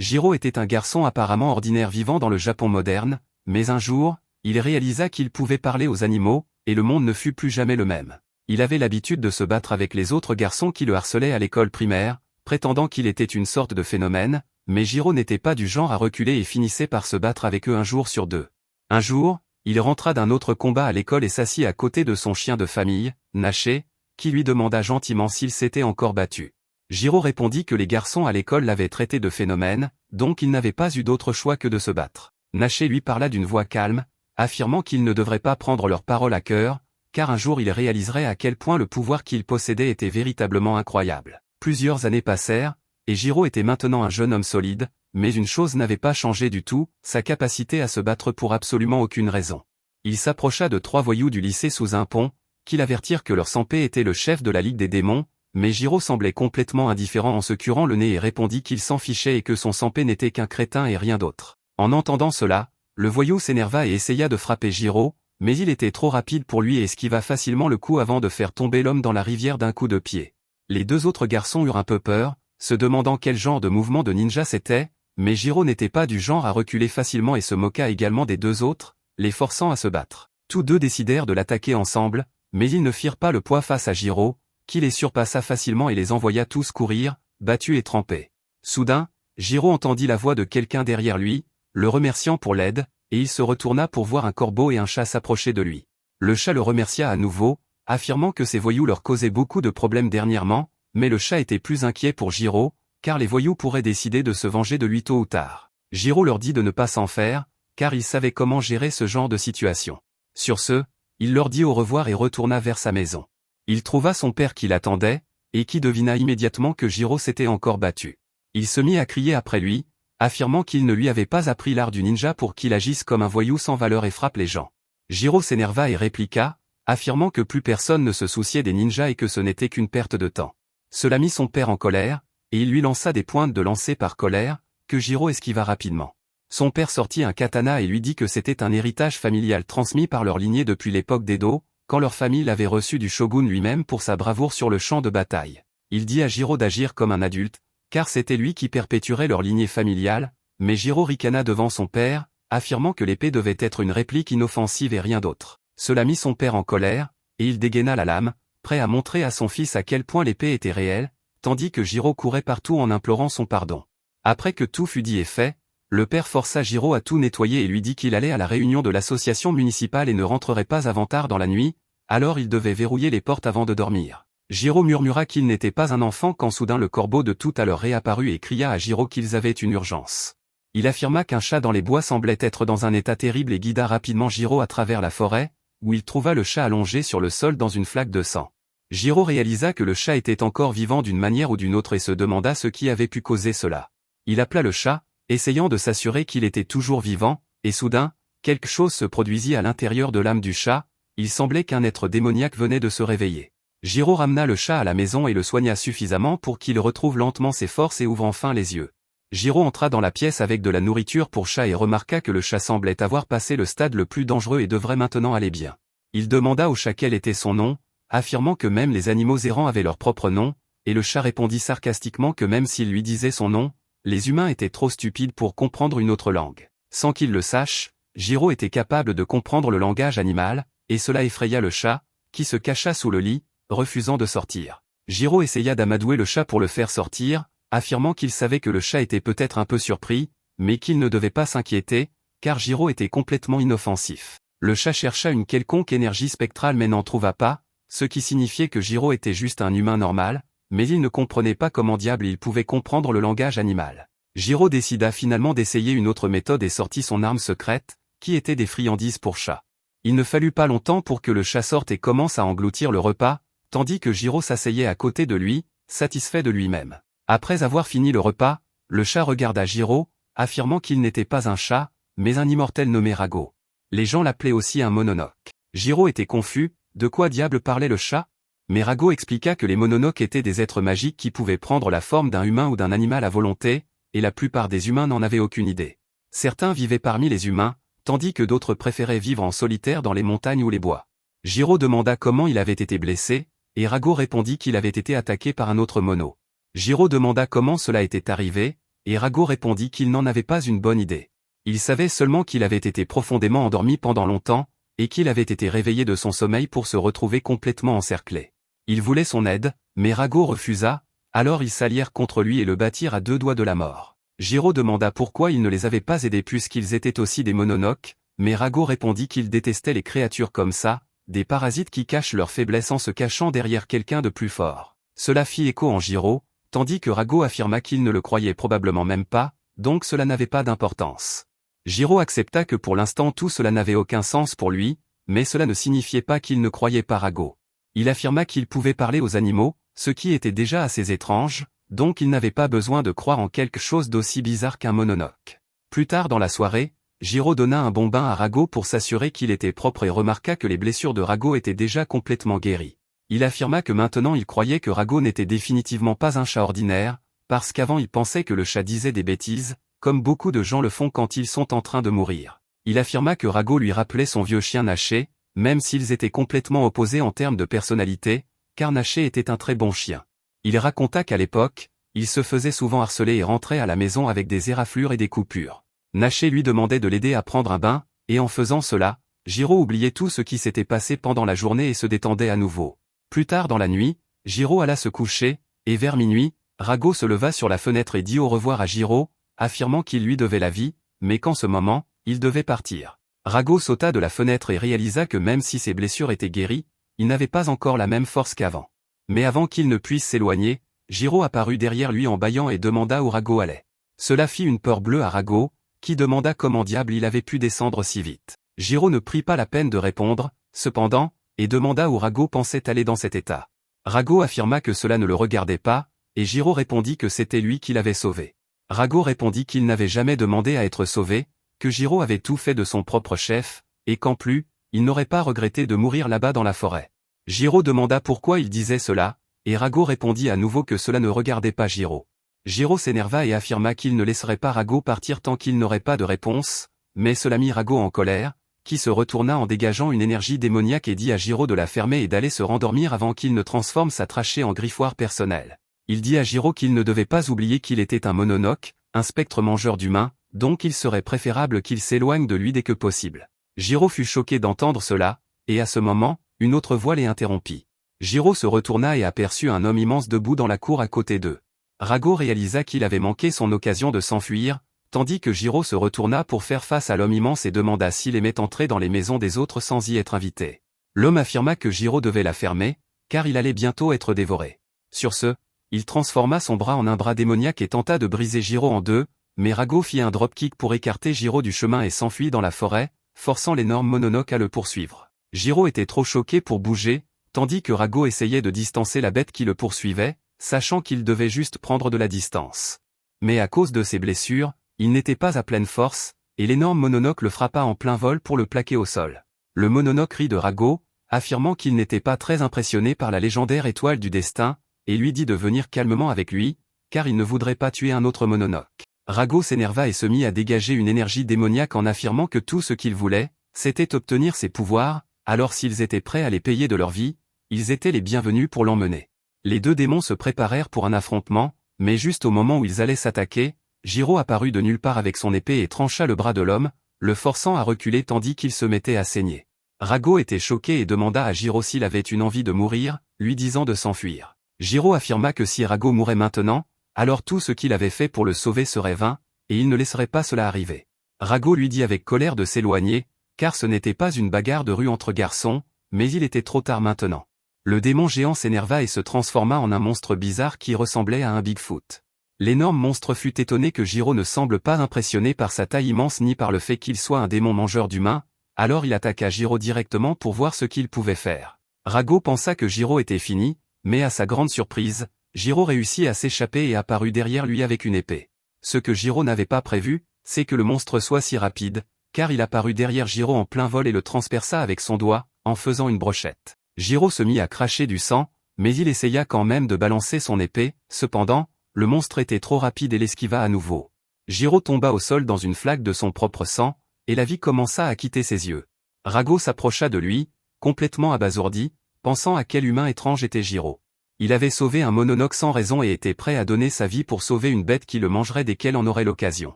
Jiro était un garçon apparemment ordinaire vivant dans le Japon moderne, mais un jour, il réalisa qu'il pouvait parler aux animaux, et le monde ne fut plus jamais le même. Il avait l'habitude de se battre avec les autres garçons qui le harcelaient à l'école primaire, prétendant qu'il était une sorte de phénomène, mais Jiro n'était pas du genre à reculer et finissait par se battre avec eux un jour sur deux. Un jour, il rentra d'un autre combat à l'école et s'assit à côté de son chien de famille, Naché, qui lui demanda gentiment s'il s'était encore battu. Jiro répondit que les garçons à l'école l'avaient traité de phénomène, donc il n'avait pas eu d'autre choix que de se battre. Naché lui parla d'une voix calme, affirmant qu'il ne devrait pas prendre leurs paroles à cœur, car un jour il réaliserait à quel point le pouvoir qu'il possédait était véritablement incroyable. Plusieurs années passèrent, et Jiro était maintenant un jeune homme solide, mais une chose n'avait pas changé du tout, sa capacité à se battre pour absolument aucune raison. Il s'approcha de 3 voyous du lycée sous un pont, qui l'avertirent que leur Sanpé était le chef de la Ligue des démons, mais Jiro semblait complètement indifférent en se curant le nez et répondit qu'il s'en fichait et que son Sanpé n'était qu'un crétin et rien d'autre. En entendant cela, le voyou s'énerva et essaya de frapper Jiro, mais il était trop rapide pour lui et esquiva facilement le coup avant de faire tomber l'homme dans la rivière d'un coup de pied. Les 2 autres garçons eurent un peu peur, se demandant quel genre de mouvement de ninja c'était, mais Jiro n'était pas du genre à reculer facilement et se moqua également des 2 autres, les forçant à se battre. Tous 2 décidèrent de l'attaquer ensemble, mais ils ne firent pas le poids face à Jiro, qui les surpassa facilement et les envoya tous courir, battus et trempés. Soudain, Jiro entendit la voix de quelqu'un derrière lui, le remerciant pour l'aide, et il se retourna pour voir un corbeau et un chat s'approcher de lui. Le chat le remercia à nouveau, affirmant que ces voyous leur causaient beaucoup de problèmes dernièrement, mais le chat était plus inquiet pour Jiro, car les voyous pourraient décider de se venger de lui tôt ou tard. Jiro leur dit de ne pas s'en faire, car il savait comment gérer ce genre de situation. Sur ce, il leur dit au revoir et retourna vers sa maison. Il trouva son père qui l'attendait, et qui devina immédiatement que Jiro s'était encore battu. Il se mit à crier après lui, affirmant qu'il ne lui avait pas appris l'art du ninja pour qu'il agisse comme un voyou sans valeur et frappe les gens. Jiro s'énerva et répliqua, affirmant que plus personne ne se souciait des ninjas et que ce n'était qu'une perte de temps. Cela mit son père en colère, et il lui lança des pointes de lancer par colère, que Jiro esquiva rapidement. Son père sortit un katana et lui dit que c'était un héritage familial transmis par leur lignée depuis l'époque d'Edo, quand leur famille l'avait reçu du shogun lui-même pour sa bravoure sur le champ de bataille. Il dit à Jiro d'agir comme un adulte, car c'était lui qui perpétuerait leur lignée familiale, mais Jiro ricana devant son père, affirmant que l'épée devait être une réplique inoffensive et rien d'autre. Cela mit son père en colère, et il dégaina la lame, prêt à montrer à son fils à quel point l'épée était réelle, tandis que Jiro courait partout en implorant son pardon. Après que tout fut dit et fait, le père força Jiro à tout nettoyer et lui dit qu'il allait à la réunion de l'association municipale et ne rentrerait pas avant tard dans la nuit, alors il devait verrouiller les portes avant de dormir. Jiro murmura qu'il n'était pas un enfant quand soudain le corbeau de tout à l'heure réapparut et cria à Jiro qu'ils avaient une urgence. Il affirma qu'un chat dans les bois semblait être dans un état terrible et guida rapidement Jiro à travers la forêt, où il trouva le chat allongé sur le sol dans une flaque de sang. Jiro réalisa que le chat était encore vivant d'une manière ou d'une autre et se demanda ce qui avait pu causer cela. Il appela le chat, essayant de s'assurer qu'il était toujours vivant, et soudain, quelque chose se produisit à l'intérieur de l'âme du chat, il semblait qu'un être démoniaque venait de se réveiller. Jiro ramena le chat à la maison et le soigna suffisamment pour qu'il retrouve lentement ses forces et ouvre enfin les yeux. Jiro entra dans la pièce avec de la nourriture pour chat et remarqua que le chat semblait avoir passé le stade le plus dangereux et devrait maintenant aller bien. Il demanda au chat quel était son nom, affirmant que même les animaux errants avaient leur propre nom, et le chat répondit sarcastiquement que même s'il lui disait son nom, les humains étaient trop stupides pour comprendre une autre langue. Sans qu'il le sache, Jiro était capable de comprendre le langage animal, et cela effraya le chat, qui se cacha sous le lit, refusant de sortir. Jiro essaya d'amadouer le chat pour le faire sortir, affirmant qu'il savait que le chat était peut-être un peu surpris, mais qu'il ne devait pas s'inquiéter, car Jiro était complètement inoffensif. Le chat chercha une quelconque énergie spectrale mais n'en trouva pas, ce qui signifiait que Jiro était juste un humain normal, mais il ne comprenait pas comment diable il pouvait comprendre le langage animal. Jiro décida finalement d'essayer une autre méthode et sortit son arme secrète, qui était des friandises pour chat. Il ne fallut pas longtemps pour que le chat sorte et commence à engloutir le repas, tandis que Jiro s'asseyait à côté de lui, satisfait de lui-même. Après avoir fini le repas, le chat regarda Jiro, affirmant qu'il n'était pas un chat, mais un immortel nommé Rago. Les gens l'appelaient aussi un mononoke. Jiro était confus, de quoi diable parlait le chat? Mais Rago expliqua que les mononoke étaient des êtres magiques qui pouvaient prendre la forme d'un humain ou d'un animal à volonté, et la plupart des humains n'en avaient aucune idée. Certains vivaient parmi les humains, tandis que d'autres préféraient vivre en solitaire dans les montagnes ou les bois. Jiro demanda comment il avait été blessé, et Rago répondit qu'il avait été attaqué par un autre mono. Jiro demanda comment cela était arrivé, et Rago répondit qu'il n'en avait pas une bonne idée. Il savait seulement qu'il avait été profondément endormi pendant longtemps, et qu'il avait été réveillé de son sommeil pour se retrouver complètement encerclé. Il voulait son aide, mais Rago refusa, alors ils s'allièrent contre lui et le battirent à 2 doigts de la mort. Jiro demanda pourquoi il ne les avait pas aidés puisqu'ils étaient aussi des mononoques, mais Rago répondit qu'il détestait les créatures comme ça, des parasites qui cachent leur faiblesse en se cachant derrière quelqu'un de plus fort. Cela fit écho en Jiro, tandis que Rago affirma qu'il ne le croyait probablement même pas, donc cela n'avait pas d'importance. Jiro accepta que pour l'instant tout cela n'avait aucun sens pour lui, mais cela ne signifiait pas qu'il ne croyait pas Rago. Il affirma qu'il pouvait parler aux animaux, ce qui était déjà assez étrange, donc il n'avait pas besoin de croire en quelque chose d'aussi bizarre qu'un mononoke. Plus tard dans la soirée, Jiro donna un bon bain à Rago pour s'assurer qu'il était propre et remarqua que les blessures de Rago étaient déjà complètement guéries. Il affirma que maintenant il croyait que Rago n'était définitivement pas un chat ordinaire, parce qu'avant il pensait que le chat disait des bêtises, comme beaucoup de gens le font quand ils sont en train de mourir. Il affirma que Rago lui rappelait son vieux chien Naché, même s'ils étaient complètement opposés en termes de personnalité, car Naché était un très bon chien. Il raconta qu'à l'époque, il se faisait souvent harceler et rentrait à la maison avec des éraflures et des coupures. Naché lui demandait de l'aider à prendre un bain, et en faisant cela, Jiro oubliait tout ce qui s'était passé pendant la journée et se détendait à nouveau. Plus tard dans la nuit, Jiro alla se coucher, et vers minuit, Rago se leva sur la fenêtre et dit au revoir à Jiro, affirmant qu'il lui devait la vie, mais qu'en ce moment, il devait partir. Rago sauta de la fenêtre et réalisa que même si ses blessures étaient guéries, il n'avait pas encore la même force qu'avant. Mais avant qu'il ne puisse s'éloigner, Jiro apparut derrière lui en bâillant et demanda où Rago allait. Cela fit une peur bleue à Rago, qui demanda comment diable il avait pu descendre si vite. Jiro ne prit pas la peine de répondre, cependant, et demanda où Rago pensait aller dans cet état. Rago affirma que cela ne le regardait pas, et Jiro répondit que c'était lui qui l'avait sauvé. Rago répondit qu'il n'avait jamais demandé à être sauvé, que Jiro avait tout fait de son propre chef, et qu'en plus, il n'aurait pas regretté de mourir là-bas dans la forêt. Jiro demanda pourquoi il disait cela, et Rago répondit à nouveau que cela ne regardait pas Jiro. Jiro s'énerva et affirma qu'il ne laisserait pas Rago partir tant qu'il n'aurait pas de réponse, mais cela mit Rago en colère, qui se retourna en dégageant une énergie démoniaque et dit à Jiro de la fermer et d'aller se rendormir avant qu'il ne transforme sa trachée en griffoir personnel. Il dit à Jiro qu'il ne devait pas oublier qu'il était un mononoke, un spectre mangeur d'humains, donc il serait préférable qu'il s'éloigne de lui dès que possible. Jiro fut choqué d'entendre cela, et à ce moment, une autre voix les interrompit. Jiro se retourna et aperçut un homme immense debout dans la cour à côté d'eux. Rago réalisa qu'il avait manqué son occasion de s'enfuir, tandis que Jiro se retourna pour faire face à l'homme immense et demanda s'il aimait entrer dans les maisons des autres sans y être invité. L'homme affirma que Jiro devait la fermer, car il allait bientôt être dévoré. Sur ce, il transforma son bras en un bras démoniaque et tenta de briser Jiro en deux, mais Rago fit un dropkick pour écarter Jiro du chemin et s'enfuit dans la forêt, forçant l'énorme mononoke à le poursuivre. Jiro était trop choqué pour bouger, tandis que Rago essayait de distancer la bête qui le poursuivait, sachant qu'il devait juste prendre de la distance. Mais à cause de ses blessures, il n'était pas à pleine force, et l'énorme mononoke le frappa en plein vol pour le plaquer au sol. Le mononoke rit de Rago, affirmant qu'il n'était pas très impressionné par la légendaire étoile du destin, et lui dit de venir calmement avec lui, car il ne voudrait pas tuer un autre mononoke. Rago s'énerva et se mit à dégager une énergie démoniaque en affirmant que tout ce qu'il voulait, c'était obtenir ses pouvoirs, alors s'ils étaient prêts à les payer de leur vie, ils étaient les bienvenus pour l'emmener. Les deux démons se préparèrent pour un affrontement, mais juste au moment où ils allaient s'attaquer, Jiro apparut de nulle part avec son épée et trancha le bras de l'homme, le forçant à reculer tandis qu'il se mettait à saigner. Rago était choqué et demanda à Jiro s'il avait une envie de mourir, lui disant de s'enfuir. Jiro affirma que si Rago mourait maintenant, alors tout ce qu'il avait fait pour le sauver serait vain, et il ne laisserait pas cela arriver. Rago lui dit avec colère de s'éloigner, car ce n'était pas une bagarre de rue entre garçons, mais il était trop tard maintenant. Le démon géant s'énerva et se transforma en un monstre bizarre qui ressemblait à un Bigfoot. L'énorme monstre fut étonné que Jiro ne semble pas impressionné par sa taille immense ni par le fait qu'il soit un démon mangeur d'humains, alors il attaqua Jiro directement pour voir ce qu'il pouvait faire. Rago pensa que Jiro était fini, mais à sa grande surprise, Jiro réussit à s'échapper et apparut derrière lui avec une épée. Ce que Jiro n'avait pas prévu, c'est que le monstre soit si rapide, car il apparut derrière Jiro en plein vol et le transperça avec son doigt, en faisant une brochette. Jiro se mit à cracher du sang, mais il essaya quand même de balancer son épée, cependant, le monstre était trop rapide et l'esquiva à nouveau. Jiro tomba au sol dans une flaque de son propre sang, et la vie commença à quitter ses yeux. Rago s'approcha de lui, complètement abasourdi, pensant à quel humain étrange était Jiro. Il avait sauvé un Mononoke sans raison et était prêt à donner sa vie pour sauver une bête qui le mangerait dès qu'elle en aurait l'occasion.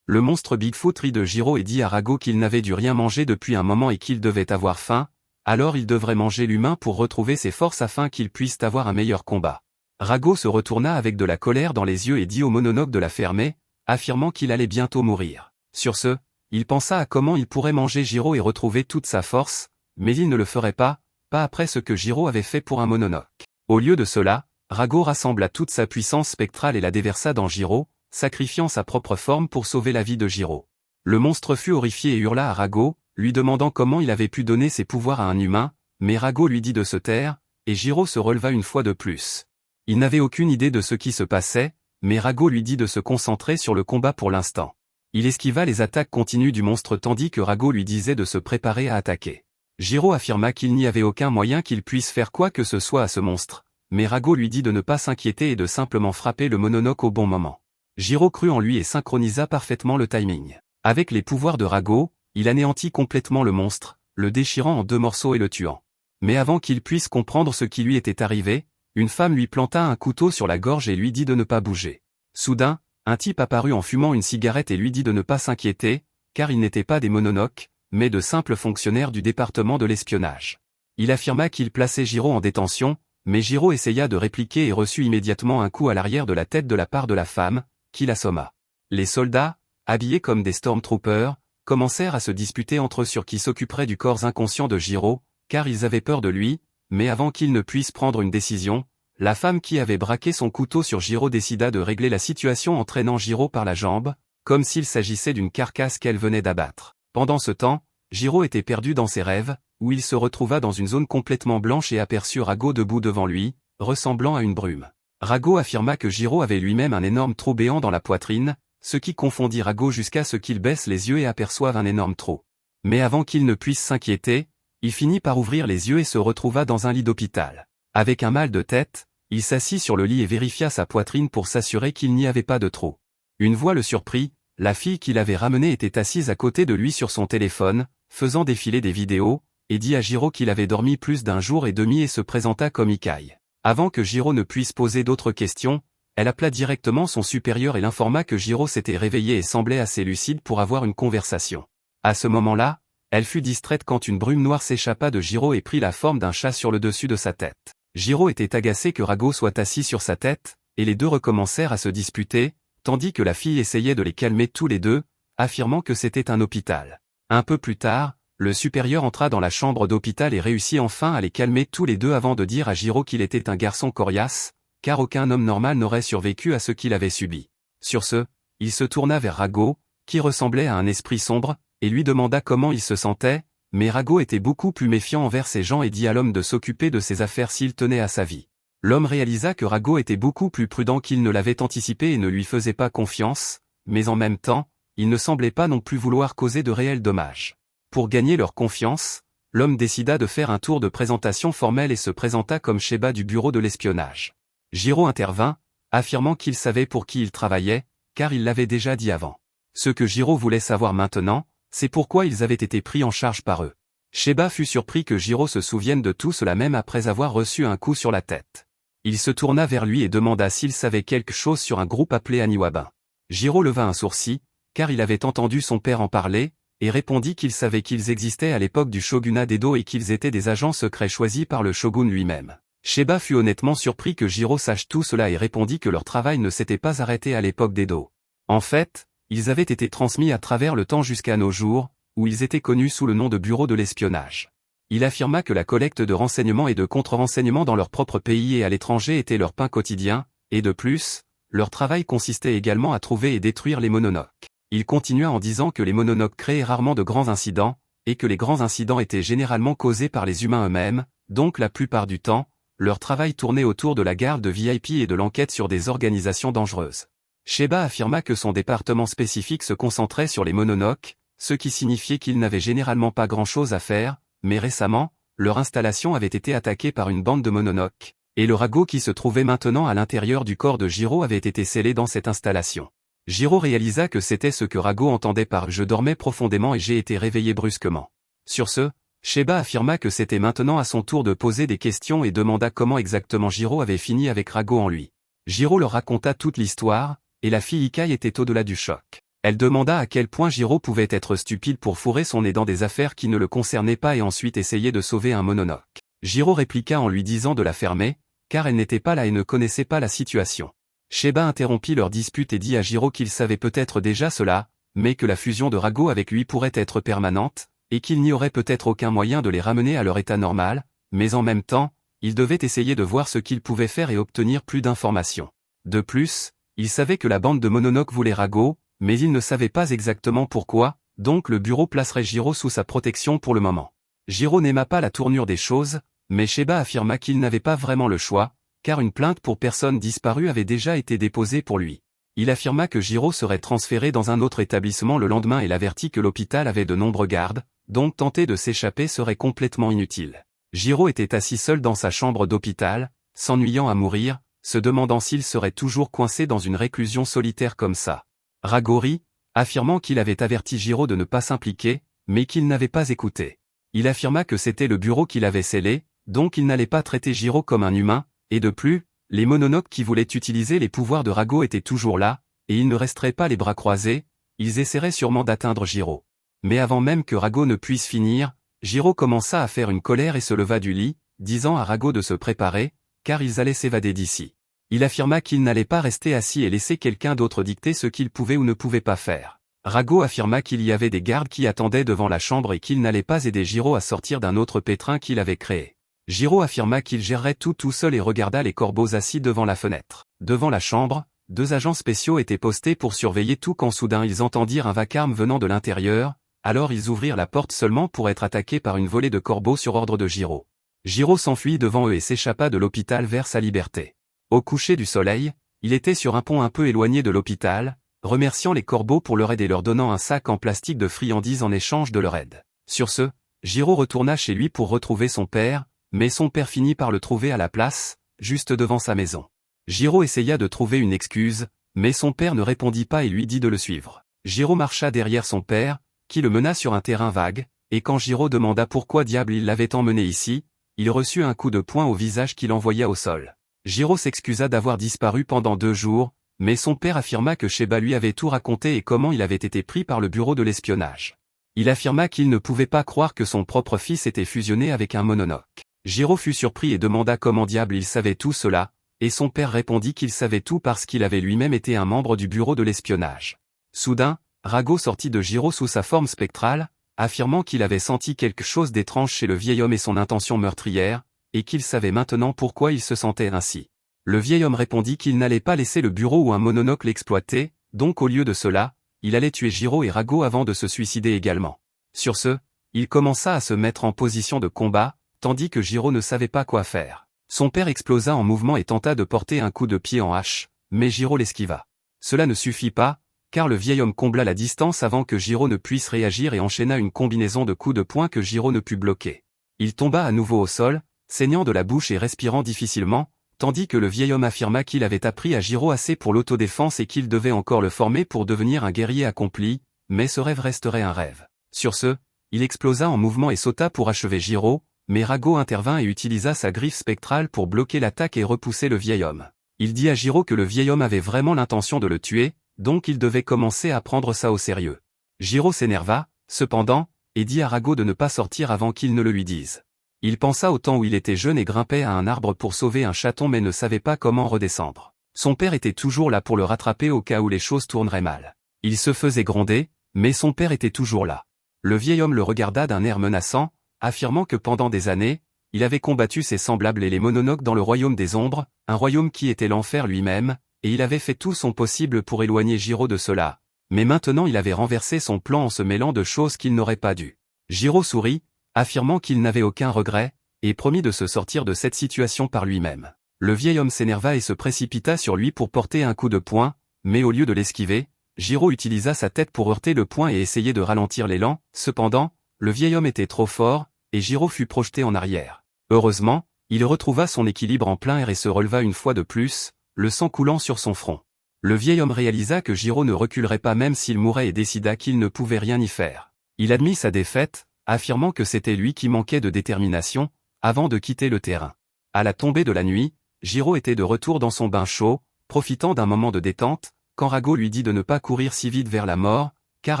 Le monstre Bigfoot rit de Jiro et dit à Rago qu'il n'avait dû rien manger depuis un moment et qu'il devait avoir faim, alors il devrait manger l'humain pour retrouver ses forces afin qu'il puisse avoir un meilleur combat. Rago se retourna avec de la colère dans les yeux et dit au Mononoke de la fermer, affirmant qu'il allait bientôt mourir. Sur ce, il pensa à comment il pourrait manger Jiro et retrouver toute sa force, mais il ne le ferait pas après ce que Jiro avait fait pour un Mononoke. Au lieu de cela, Rago rassembla toute sa puissance spectrale et la déversa dans Jiro, sacrifiant sa propre forme pour sauver la vie de Jiro. Le monstre fut horrifié et hurla à Rago, lui demandant comment il avait pu donner ses pouvoirs à un humain, mais Rago lui dit de se taire, et Jiro se releva une fois de plus. Il n'avait aucune idée de ce qui se passait, mais Rago lui dit de se concentrer sur le combat pour l'instant. Il esquiva les attaques continues du monstre tandis que Rago lui disait de se préparer à attaquer. Jiro affirma qu'il n'y avait aucun moyen qu'il puisse faire quoi que ce soit à ce monstre, mais Rago lui dit de ne pas s'inquiéter et de simplement frapper le Mononoke au bon moment. Jiro crut en lui et synchronisa parfaitement le timing. Avec les pouvoirs de Rago, il anéantit complètement le monstre, le déchirant en 2 morceaux et le tuant. Mais avant qu'il puisse comprendre ce qui lui était arrivé, une femme lui planta un couteau sur la gorge et lui dit de ne pas bouger. Soudain, un type apparut en fumant une cigarette et lui dit de ne pas s'inquiéter, car ils n'étaient pas des Mononoke, mais de simples fonctionnaires du département de l'espionnage. Il affirma qu'il plaçait Jiro en détention, mais Jiro essaya de répliquer et reçut immédiatement un coup à l'arrière de la tête de la part de la femme, qui l'assomma. Les soldats, habillés comme des Stormtroopers, commencèrent à se disputer entre eux sur qui s'occuperait du corps inconscient de Jiro, car ils avaient peur de lui, mais avant qu'il ne puisse prendre une décision, la femme qui avait braqué son couteau sur Jiro décida de régler la situation en traînant Jiro par la jambe, comme s'il s'agissait d'une carcasse qu'elle venait d'abattre. Pendant ce temps, Jiro était perdu dans ses rêves, où il se retrouva dans une zone complètement blanche et aperçut Rago debout devant lui, ressemblant à une brume. Rago affirma que Jiro avait lui-même un énorme trou béant dans la poitrine, ce qui confondit Rago jusqu'à ce qu'il baisse les yeux et aperçoive un énorme trou. Mais avant qu'il ne puisse s'inquiéter, il finit par ouvrir les yeux et se retrouva dans un lit d'hôpital. Avec un mal de tête, il s'assit sur le lit et vérifia sa poitrine pour s'assurer qu'il n'y avait pas de trou. Une voix le surprit, la fille qu'il avait ramenée était assise à côté de lui sur son téléphone, faisant défiler des vidéos, et dit à Jiro qu'il avait dormi plus d'1 jour et demi et se présenta comme Ikai. Avant que Jiro ne puisse poser d'autres questions, elle appela directement son supérieur et l'informa que Jiro s'était réveillé et semblait assez lucide pour avoir une conversation. À ce moment-là, elle fut distraite quand une brume noire s'échappa de Jiro et prit la forme d'un chat sur le dessus de sa tête. Jiro était agacé que Rago soit assis sur sa tête, et les deux recommencèrent à se disputer, tandis que la fille essayait de les calmer tous les deux, affirmant que c'était un hôpital. Un peu plus tard, le supérieur entra dans la chambre d'hôpital et réussit enfin à les calmer tous les deux avant de dire à Jiro qu'il était un garçon coriace, car aucun homme normal n'aurait survécu à ce qu'il avait subi. Sur ce, il se tourna vers Rago, qui ressemblait à un esprit sombre, et lui demanda comment il se sentait, mais Rago était beaucoup plus méfiant envers ces gens et dit à l'homme de s'occuper de ses affaires s'il tenait à sa vie. L'homme réalisa que Rago était beaucoup plus prudent qu'il ne l'avait anticipé et ne lui faisait pas confiance, mais en même temps, il ne semblait pas non plus vouloir causer de réels dommages. Pour gagner leur confiance, l'homme décida de faire un tour de présentation formelle et se présenta comme Sheba du bureau de l'espionnage. Jiro intervint, affirmant qu'il savait pour qui il travaillait, car il l'avait déjà dit avant. Ce que Jiro voulait savoir maintenant, c'est pourquoi ils avaient été pris en charge par eux. Sheba fut surpris que Jiro se souvienne de tout cela même après avoir reçu un coup sur la tête. Il se tourna vers lui et demanda s'il savait quelque chose sur un groupe appelé Aniwabin. Jiro leva un sourcil, car il avait entendu son père en parler, et répondit qu'il savait qu'ils existaient à l'époque du shogunat d'Edo et qu'ils étaient des agents secrets choisis par le shogun lui-même. Sheba fut honnêtement surpris que Jiro sache tout cela et répondit que leur travail ne s'était pas arrêté à l'époque d'Edo. En fait, ils avaient été transmis à travers le temps jusqu'à nos jours, où ils étaient connus sous le nom de bureau de l'espionnage. Il affirma que la collecte de renseignements et de contre-renseignements dans leur propre pays et à l'étranger était leur pain quotidien, et de plus, leur travail consistait également à trouver et détruire les Mononoke. Il continua en disant que les Mononoke créaient rarement de grands incidents, et que les grands incidents étaient généralement causés par les humains eux-mêmes, donc la plupart du temps, leur travail tournait autour de la garde de VIP et de l'enquête sur des organisations dangereuses. Sheba affirma que son département spécifique se concentrait sur les Mononoke, ce qui signifiait qu'ils n'avaient généralement pas grand-chose à faire, mais récemment, leur installation avait été attaquée par une bande de Mononoke, et le Rago qui se trouvait maintenant à l'intérieur du corps de Jiro avait été scellé dans cette installation. Jiro réalisa que c'était ce que Rago entendait par « je dormais profondément et j'ai été réveillé brusquement ». Sur ce, Sheba affirma que c'était maintenant à son tour de poser des questions et demanda comment exactement Jiro avait fini avec Rago en lui. Jiro leur raconta toute l'histoire, et la fille Ikai était au-delà du choc. Elle demanda à quel point Jiro pouvait être stupide pour fourrer son nez dans des affaires qui ne le concernaient pas et ensuite essayer de sauver un Mononoke. Jiro répliqua en lui disant de la fermer, car elle n'était pas là et ne connaissait pas la situation. Sheba interrompit leur dispute et dit à Jiro qu'il savait peut-être déjà cela, mais que la fusion de Rago avec lui pourrait être permanente, et qu'il n'y aurait peut-être aucun moyen de les ramener à leur état normal, mais en même temps, il devait essayer de voir ce qu'il pouvait faire et obtenir plus d'informations. De plus, il savait que la bande de Mononoke voulait Rago, mais il ne savait pas exactement pourquoi, donc le bureau placerait Jiro sous sa protection pour le moment. Jiro n'aima pas la tournure des choses, mais Sheba affirma qu'il n'avait pas vraiment le choix, car une plainte pour personne disparue avait déjà été déposée pour lui. Il affirma que Jiro serait transféré dans un autre établissement le lendemain et l'avertit que l'hôpital avait de nombreux gardes, donc tenter de s'échapper serait complètement inutile. Jiro était assis seul dans sa chambre d'hôpital, s'ennuyant à mourir, se demandant s'il serait toujours coincé dans une réclusion solitaire comme ça. Rago rit, affirmant qu'il avait averti Jiro de ne pas s'impliquer, mais qu'il n'avait pas écouté. Il affirma que c'était le bureau qui l'avait scellé, donc il n'allait pas traiter Jiro comme un humain, et de plus, les Mononoke qui voulaient utiliser les pouvoirs de Rago étaient toujours là, et ils ne resteraient pas les bras croisés, ils essaieraient sûrement d'atteindre Jiro. Mais avant même que Rago ne puisse finir, Jiro commença à faire une colère et se leva du lit, disant à Rago de se préparer, car ils allaient s'évader d'ici. Il affirma qu'il n'allait pas rester assis et laisser quelqu'un d'autre dicter ce qu'il pouvait ou ne pouvait pas faire. Rago affirma qu'il y avait des gardes qui attendaient devant la chambre et qu'il n'allait pas aider Jiro à sortir d'un autre pétrin qu'il avait créé. Jiro affirma qu'il gérerait tout seul et regarda les corbeaux assis devant la fenêtre. Devant la chambre, 2 agents spéciaux étaient postés pour surveiller tout quand soudain ils entendirent un vacarme venant de l'intérieur, alors ils ouvrirent la porte seulement pour être attaqués par une volée de corbeaux sur ordre de Jiro. Jiro s'enfuit devant eux et s'échappa de l'hôpital vers sa liberté. Au coucher du soleil, il était sur un pont un peu éloigné de l'hôpital, remerciant les corbeaux pour leur aide et leur donnant un sac en plastique de friandises en échange de leur aide. Sur ce, Jiro retourna chez lui pour retrouver son père, mais son père finit par le trouver à la place, juste devant sa maison. Jiro essaya de trouver une excuse, mais son père ne répondit pas et lui dit de le suivre. Jiro marcha derrière son père, qui le mena sur un terrain vague, et quand Jiro demanda pourquoi diable il l'avait emmené ici, il reçut un coup de poing au visage qui l'envoya au sol. Jiro s'excusa d'avoir disparu pendant 2 jours, mais son père affirma que Sheba lui avait tout raconté et comment il avait été pris par le bureau de l'espionnage. Il affirma qu'il ne pouvait pas croire que son propre fils était fusionné avec un Mononoke. Jiro fut surpris et demanda comment diable il savait tout cela, et son père répondit qu'il savait tout parce qu'il avait lui-même été un membre du bureau de l'espionnage. Soudain, Rago sortit de Jiro sous sa forme spectrale, affirmant qu'il avait senti quelque chose d'étrange chez le vieil homme et son intention meurtrière, et qu'il savait maintenant pourquoi il se sentait ainsi. Le vieil homme répondit qu'il n'allait pas laisser le bureau ou un Mononoke l'exploiter, donc au lieu de cela, il allait tuer Jiro et Rago avant de se suicider également. Sur ce, il commença à se mettre en position de combat, tandis que Jiro ne savait pas quoi faire. Son père explosa en mouvement et tenta de porter un coup de pied en hache, mais Jiro l'esquiva. Cela ne suffit pas, car le vieil homme combla la distance avant que Jiro ne puisse réagir et enchaîna une combinaison de coups de poing que Jiro ne put bloquer. Il tomba à nouveau au sol, saignant de la bouche et respirant difficilement, tandis que le vieil homme affirma qu'il avait appris à Jiro assez pour l'autodéfense et qu'il devait encore le former pour devenir un guerrier accompli, mais ce rêve resterait un rêve. Sur ce, il explosa en mouvement et sauta pour achever Jiro, mais Rago intervint et utilisa sa griffe spectrale pour bloquer l'attaque et repousser le vieil homme. Il dit à Jiro que le vieil homme avait vraiment l'intention de le tuer, donc il devait commencer à prendre ça au sérieux. Jiro s'énerva, cependant, et dit à Rago de ne pas sortir avant qu'il ne le lui dise. Il pensa au temps où il était jeune et grimpait à un arbre pour sauver un chaton mais ne savait pas comment redescendre. Son père était toujours là pour le rattraper au cas où les choses tourneraient mal. Il se faisait gronder, mais son père était toujours là. Le vieil homme le regarda d'un air menaçant, affirmant que pendant des années, il avait combattu ses semblables et les Mononoke dans le royaume des ombres, un royaume qui était l'enfer lui-même, et il avait fait tout son possible pour éloigner Jiro de cela, mais maintenant il avait renversé son plan en se mêlant de choses qu'il n'aurait pas dû. Jiro sourit, affirmant qu'il n'avait aucun regret, et promit de se sortir de cette situation par lui-même. Le vieil homme s'énerva et se précipita sur lui pour porter un coup de poing, mais au lieu de l'esquiver, Jiro utilisa sa tête pour heurter le poing et essayer de ralentir l'élan. Cependant, le vieil homme était trop fort, et Jiro fut projeté en arrière. Heureusement, il retrouva son équilibre en plein air et se releva une fois de plus, le sang coulant sur son front. Le vieil homme réalisa que Jiro ne reculerait pas même s'il mourait et décida qu'il ne pouvait rien y faire. Il admit sa défaite, affirmant que c'était lui qui manquait de détermination, avant de quitter le terrain. À la tombée de la nuit, Jiro était de retour dans son bain chaud, profitant d'un moment de détente, quand Rago lui dit de ne pas courir si vite vers la mort, car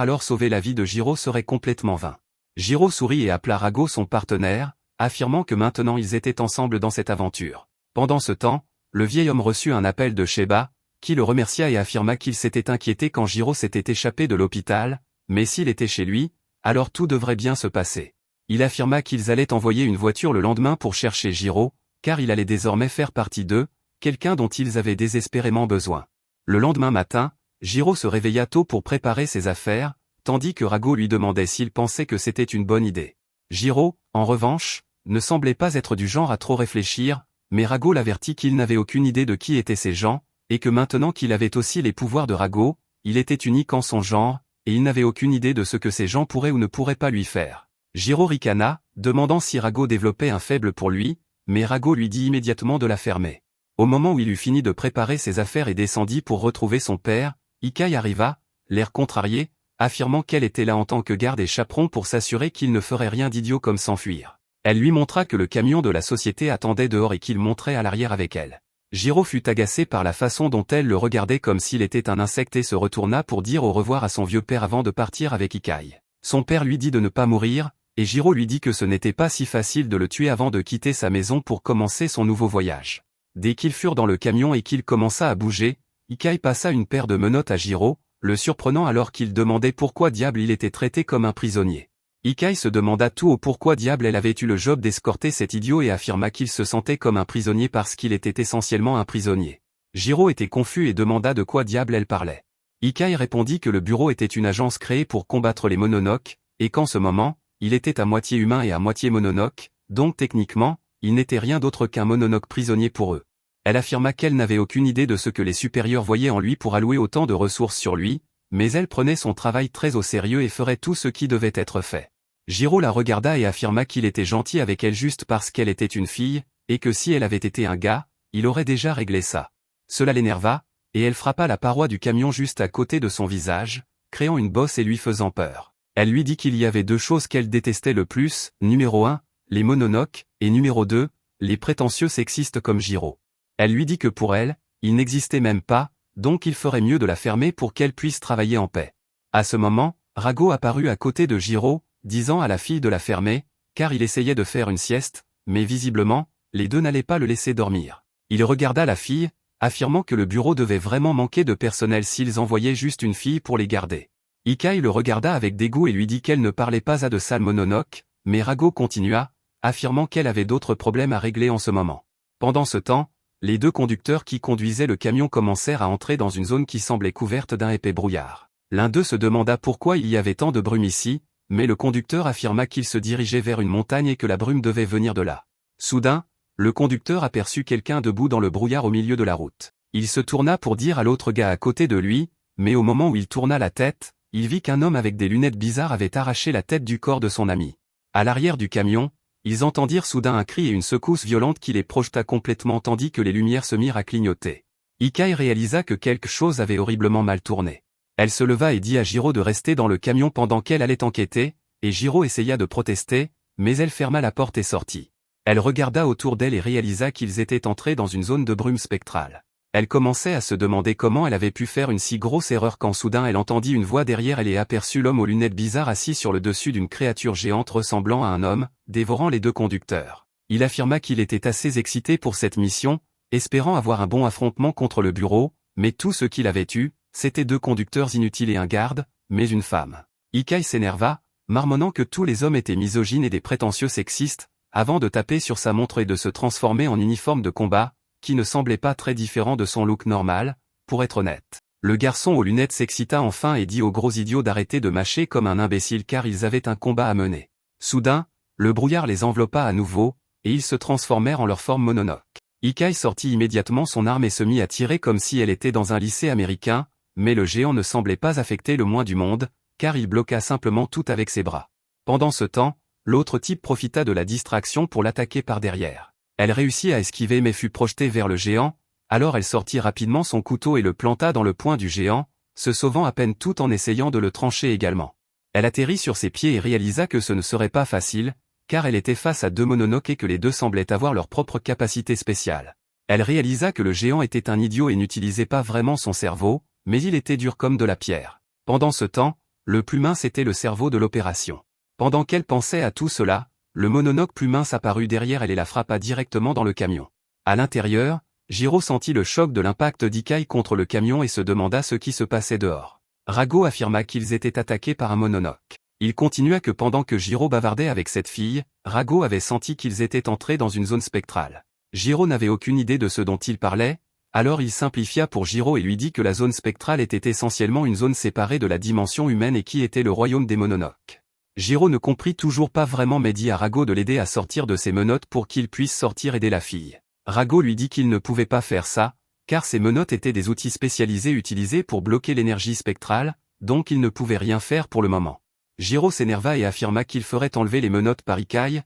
alors sauver la vie de Jiro serait complètement vain. Jiro sourit et appela Rago son partenaire, affirmant que maintenant ils étaient ensemble dans cette aventure. Pendant ce temps, le vieil homme reçut un appel de Sheba, qui le remercia et affirma qu'il s'était inquiété quand Jiro s'était échappé de l'hôpital, mais s'il était chez lui, alors tout devrait bien se passer. Il affirma qu'ils allaient envoyer une voiture le lendemain pour chercher Jiro, car il allait désormais faire partie d'eux, quelqu'un dont ils avaient désespérément besoin. Le lendemain matin, Jiro se réveilla tôt pour préparer ses affaires, tandis que Rago lui demandait s'il pensait que c'était une bonne idée. Jiro, en revanche, ne semblait pas être du genre à trop réfléchir, mais Rago l'avertit qu'il n'avait aucune idée de qui étaient ces gens, et que maintenant qu'il avait aussi les pouvoirs de Rago, il était unique en son genre, et il n'avait aucune idée de ce que ces gens pourraient ou ne pourraient pas lui faire. Jiro ricana, demandant si Rago développait un faible pour lui, mais Rago lui dit immédiatement de la fermer. Au moment où il eut fini de préparer ses affaires et descendit pour retrouver son père, Ikai arriva, l'air contrarié, affirmant qu'elle était là en tant que garde et chaperon pour s'assurer qu'il ne ferait rien d'idiot comme s'enfuir. Elle lui montra que le camion de la société attendait dehors et qu'il monterait à l'arrière avec elle. Jiro fut agacé par la façon dont elle le regardait comme s'il était un insecte et se retourna pour dire au revoir à son vieux père avant de partir avec Ikai. Son père lui dit de ne pas mourir, et Jiro lui dit que ce n'était pas si facile de le tuer avant de quitter sa maison pour commencer son nouveau voyage. Dès qu'ils furent dans le camion et qu'il commença à bouger, Ikai passa une paire de menottes à Jiro, le surprenant alors qu'il demandait pourquoi diable il était traité comme un prisonnier. Ikai se demanda tout haut pourquoi diable elle avait eu le job d'escorter cet idiot et affirma qu'il se sentait comme un prisonnier parce qu'il était essentiellement un prisonnier. Jiro était confus et demanda de quoi diable elle parlait. Ikai répondit que le bureau était une agence créée pour combattre les mononoques, et qu'en ce moment, il était à moitié humain et à moitié mononoque, donc techniquement, il n'était rien d'autre qu'un mononoque prisonnier pour eux. Elle affirma qu'elle n'avait aucune idée de ce que les supérieurs voyaient en lui pour allouer autant de ressources sur lui, mais elle prenait son travail très au sérieux et ferait tout ce qui devait être fait. Jiro la regarda et affirma qu'il était gentil avec elle juste parce qu'elle était une fille, et que si elle avait été un gars, il aurait déjà réglé ça. Cela l'énerva, et elle frappa la paroi du camion juste à côté de son visage, créant une bosse et lui faisant peur. Elle lui dit qu'il y avait deux choses qu'elle détestait le plus, numéro 1, les mononoques, et numéro 2, les prétentieux sexistes comme Jiro. Elle lui dit que pour elle, il n'existait même pas, donc il ferait mieux de la fermer pour qu'elle puisse travailler en paix. À ce moment, Rago apparut à côté de Jiro, disant à la fille de la fermer, car il essayait de faire une sieste, mais visiblement, les deux n'allaient pas le laisser dormir. Il regarda la fille, affirmant que le bureau devait vraiment manquer de personnel s'ils envoyaient juste une fille pour les garder. Ikai le regarda avec dégoût et lui dit qu'elle ne parlait pas à de sales mononoques, mais Rago continua, affirmant qu'elle avait d'autres problèmes à régler en ce moment. Pendant ce temps, les deux conducteurs qui conduisaient le camion commencèrent à entrer dans une zone qui semblait couverte d'un épais brouillard. L'un d'eux se demanda pourquoi il y avait tant de brume ici, mais le conducteur affirma qu'il se dirigeait vers une montagne et que la brume devait venir de là. Soudain, le conducteur aperçut quelqu'un debout dans le brouillard au milieu de la route. Il se tourna pour dire à l'autre gars à côté de lui, mais au moment où il tourna la tête, il vit qu'un homme avec des lunettes bizarres avait arraché la tête du corps de son ami. À l'arrière du camion, ils entendirent soudain un cri et une secousse violente qui les projeta complètement tandis que les lumières se mirent à clignoter. Ikai réalisa que quelque chose avait horriblement mal tourné. Elle se leva et dit à Jiro de rester dans le camion pendant qu'elle allait enquêter, et Jiro essaya de protester, mais elle ferma la porte et sortit. Elle regarda autour d'elle et réalisa qu'ils étaient entrés dans une zone de brume spectrale. Elle commençait à se demander comment elle avait pu faire une si grosse erreur quand soudain elle entendit une voix derrière elle et aperçut l'homme aux lunettes bizarres assis sur le dessus d'une créature géante ressemblant à un homme, dévorant les deux conducteurs. Il affirma qu'il était assez excité pour cette mission, espérant avoir un bon affrontement contre le bureau, mais tout ce qu'il avait eu, c'était deux conducteurs inutiles et un garde, mais une femme. Ikai s'énerva, marmonnant que tous les hommes étaient misogynes et des prétentieux sexistes, avant de taper sur sa montre et de se transformer en uniforme de combat, qui ne semblait pas très différent de son look normal, pour être honnête. Le garçon aux lunettes s'excita enfin et dit aux gros idiots d'arrêter de mâcher comme un imbécile car ils avaient un combat à mener. Soudain, le brouillard les enveloppa à nouveau, et ils se transformèrent en leur forme mononoque. Ikai sortit immédiatement son arme et se mit à tirer comme si elle était dans un lycée américain, mais le géant ne semblait pas affecter le moins du monde, car il bloqua simplement tout avec ses bras. Pendant ce temps, l'autre type profita de la distraction pour l'attaquer par derrière. Elle réussit à esquiver mais fut projetée vers le géant, alors elle sortit rapidement son couteau et le planta dans le poing du géant, se sauvant à peine tout en essayant de le trancher également. Elle atterrit sur ses pieds et réalisa que ce ne serait pas facile, car elle était face à deux Mononoke et que les deux semblaient avoir leur propre capacité spéciale. Elle réalisa que le géant était un idiot et n'utilisait pas vraiment son cerveau, mais il était dur comme de la pierre. Pendant ce temps, le plus mince était le cerveau de l'opération. Pendant qu'elle pensait à tout cela, le Mononoke plus mince apparut derrière elle et la frappa directement dans le camion. À l'intérieur, Jiro sentit le choc de l'impact d'Ikai contre le camion et se demanda ce qui se passait dehors. Rago affirma qu'ils étaient attaqués par un Mononoke. Il continua que pendant que Jiro bavardait avec cette fille, Rago avait senti qu'ils étaient entrés dans une zone spectrale. Jiro n'avait aucune idée de ce dont il parlait, alors il simplifia pour Jiro et lui dit que la zone spectrale était essentiellement une zone séparée de la dimension humaine et qui était le royaume des Mononoke. Jiro ne comprit toujours pas vraiment mais dit à Rago de l'aider à sortir de ses menottes pour qu'il puisse sortir aider la fille. Rago lui dit qu'il ne pouvait pas faire ça, car ces menottes étaient des outils spécialisés utilisés pour bloquer l'énergie spectrale, donc il ne pouvait rien faire pour le moment. Jiro s'énerva et affirma qu'il ferait enlever les menottes par Ikai,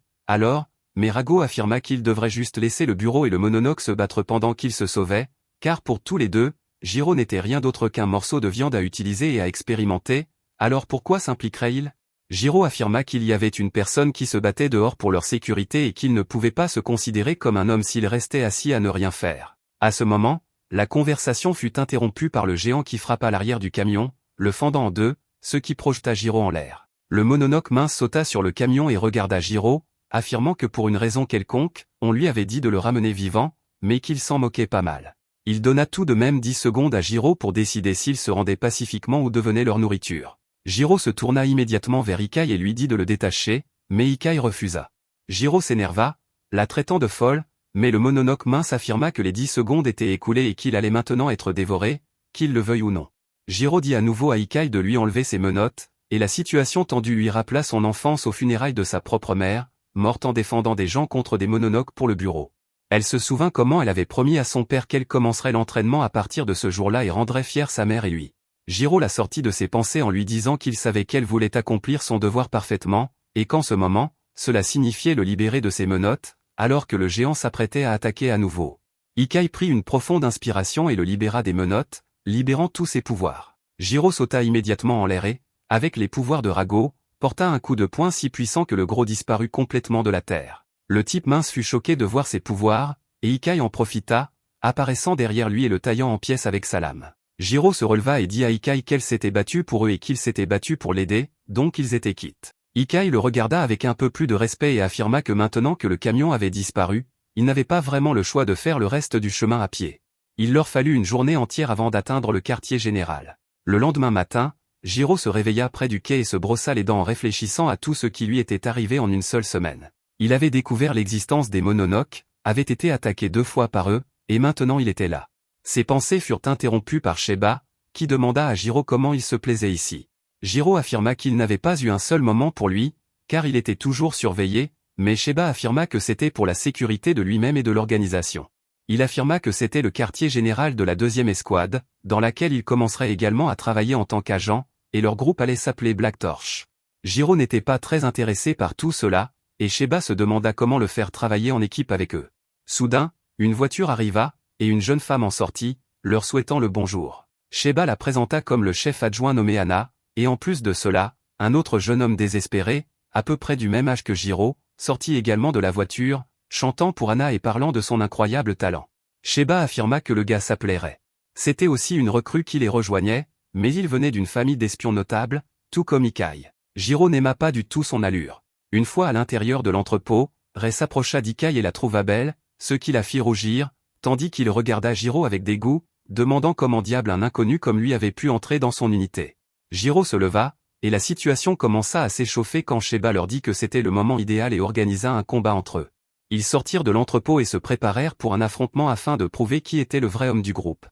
mais Rago affirma qu'il devrait juste laisser le bureau et le Mononoke se battre pendant qu'ils se sauvaient, car pour tous les deux, Jiro n'était rien d'autre qu'un morceau de viande à utiliser et à expérimenter, alors pourquoi s'impliquerait-il ? Jiro affirma qu'il y avait une personne qui se battait dehors pour leur sécurité et qu'il ne pouvait pas se considérer comme un homme s'il restait assis à ne rien faire. À ce moment, la conversation fut interrompue par le géant qui frappa l'arrière du camion, le fendant en deux, ce qui projeta Jiro en l'air. Le Mononoke mince sauta sur le camion et regarda Jiro, affirmant que pour une raison quelconque, on lui avait dit de le ramener vivant, mais qu'il s'en moquait pas mal. Il donna tout de même 10 secondes à Jiro pour décider s'il se rendait pacifiquement ou devenait leur nourriture. Jiro se tourna immédiatement vers Ikai et lui dit de le détacher, mais Ikai refusa. Jiro s'énerva, la traitant de folle, mais le Mononoke mince affirma que les 10 secondes étaient écoulées et qu'il allait maintenant être dévoré, qu'il le veuille ou non. Jiro dit à nouveau à Ikai de lui enlever ses menottes, et la situation tendue lui rappela son enfance aux funérailles de sa propre mère, morte en défendant des gens contre des Mononoke pour le bureau. Elle se souvint comment elle avait promis à son père qu'elle commencerait l'entraînement à partir de ce jour-là et rendrait fière sa mère et lui. Jiro la sortit de ses pensées en lui disant qu'il savait qu'elle voulait accomplir son devoir parfaitement, et qu'en ce moment, cela signifiait le libérer de ses menottes, alors que le géant s'apprêtait à attaquer à nouveau. Ikai prit une profonde inspiration et le libéra des menottes, libérant tous ses pouvoirs. Jiro sauta immédiatement en l'air et, avec les pouvoirs de Rago, porta un coup de poing si puissant que le gros disparut complètement de la terre. Le type mince fut choqué de voir ses pouvoirs, et Ikai en profita, apparaissant derrière lui et le taillant en pièces avec sa lame. Jiro se releva et dit à Ikai qu'elle s'était battue pour eux et qu'il s'était battu pour l'aider, donc ils étaient quittes. Ikai le regarda avec un peu plus de respect et affirma que maintenant que le camion avait disparu, ils n'avaient pas vraiment le choix de faire le reste du chemin à pied. Il leur fallut une journée entière avant d'atteindre le quartier général. Le lendemain matin, Jiro se réveilla près du quai et se brossa les dents en réfléchissant à tout ce qui lui était arrivé en une seule semaine. Il avait découvert l'existence des Mononoke, avait été attaqué 2 fois par eux, et maintenant il était là. Ses pensées furent interrompues par Sheba, qui demanda à Jiro comment il se plaisait ici. Jiro affirma qu'il n'avait pas eu un seul moment pour lui, car il était toujours surveillé, mais Sheba affirma que c'était pour la sécurité de lui-même et de l'organisation. Il affirma que c'était le quartier général de la 2e escouade, dans laquelle il commencerait également à travailler en tant qu'agent, et leur groupe allait s'appeler Black Torch. Jiro n'était pas très intéressé par tout cela, et Sheba se demanda comment le faire travailler en équipe avec eux. Soudain, une voiture arriva, et une jeune femme en sortit, leur souhaitant le bonjour. Sheba la présenta comme le chef adjoint nommé Anna, et en plus de cela, un autre jeune homme désespéré, à peu près du même âge que Jiro, sortit également de la voiture, chantant pour Anna et parlant de son incroyable talent. Sheba affirma que le gars s'appelait Ray. C'était aussi une recrue qui les rejoignait, mais il venait d'une famille d'espions notables, tout comme Ikai. Jiro n'aima pas du tout son allure. Une fois à l'intérieur de l'entrepôt, Ray s'approcha d'Ikai et la trouva belle, ce qui la fit rougir, tandis qu'il regarda Jiro avec dégoût, demandant comment diable un inconnu comme lui avait pu entrer dans son unité. Jiro se leva, et la situation commença à s'échauffer quand Sheba leur dit que c'était le moment idéal et organisa un combat entre eux. Ils sortirent de l'entrepôt et se préparèrent pour un affrontement afin de prouver qui était le vrai homme du groupe.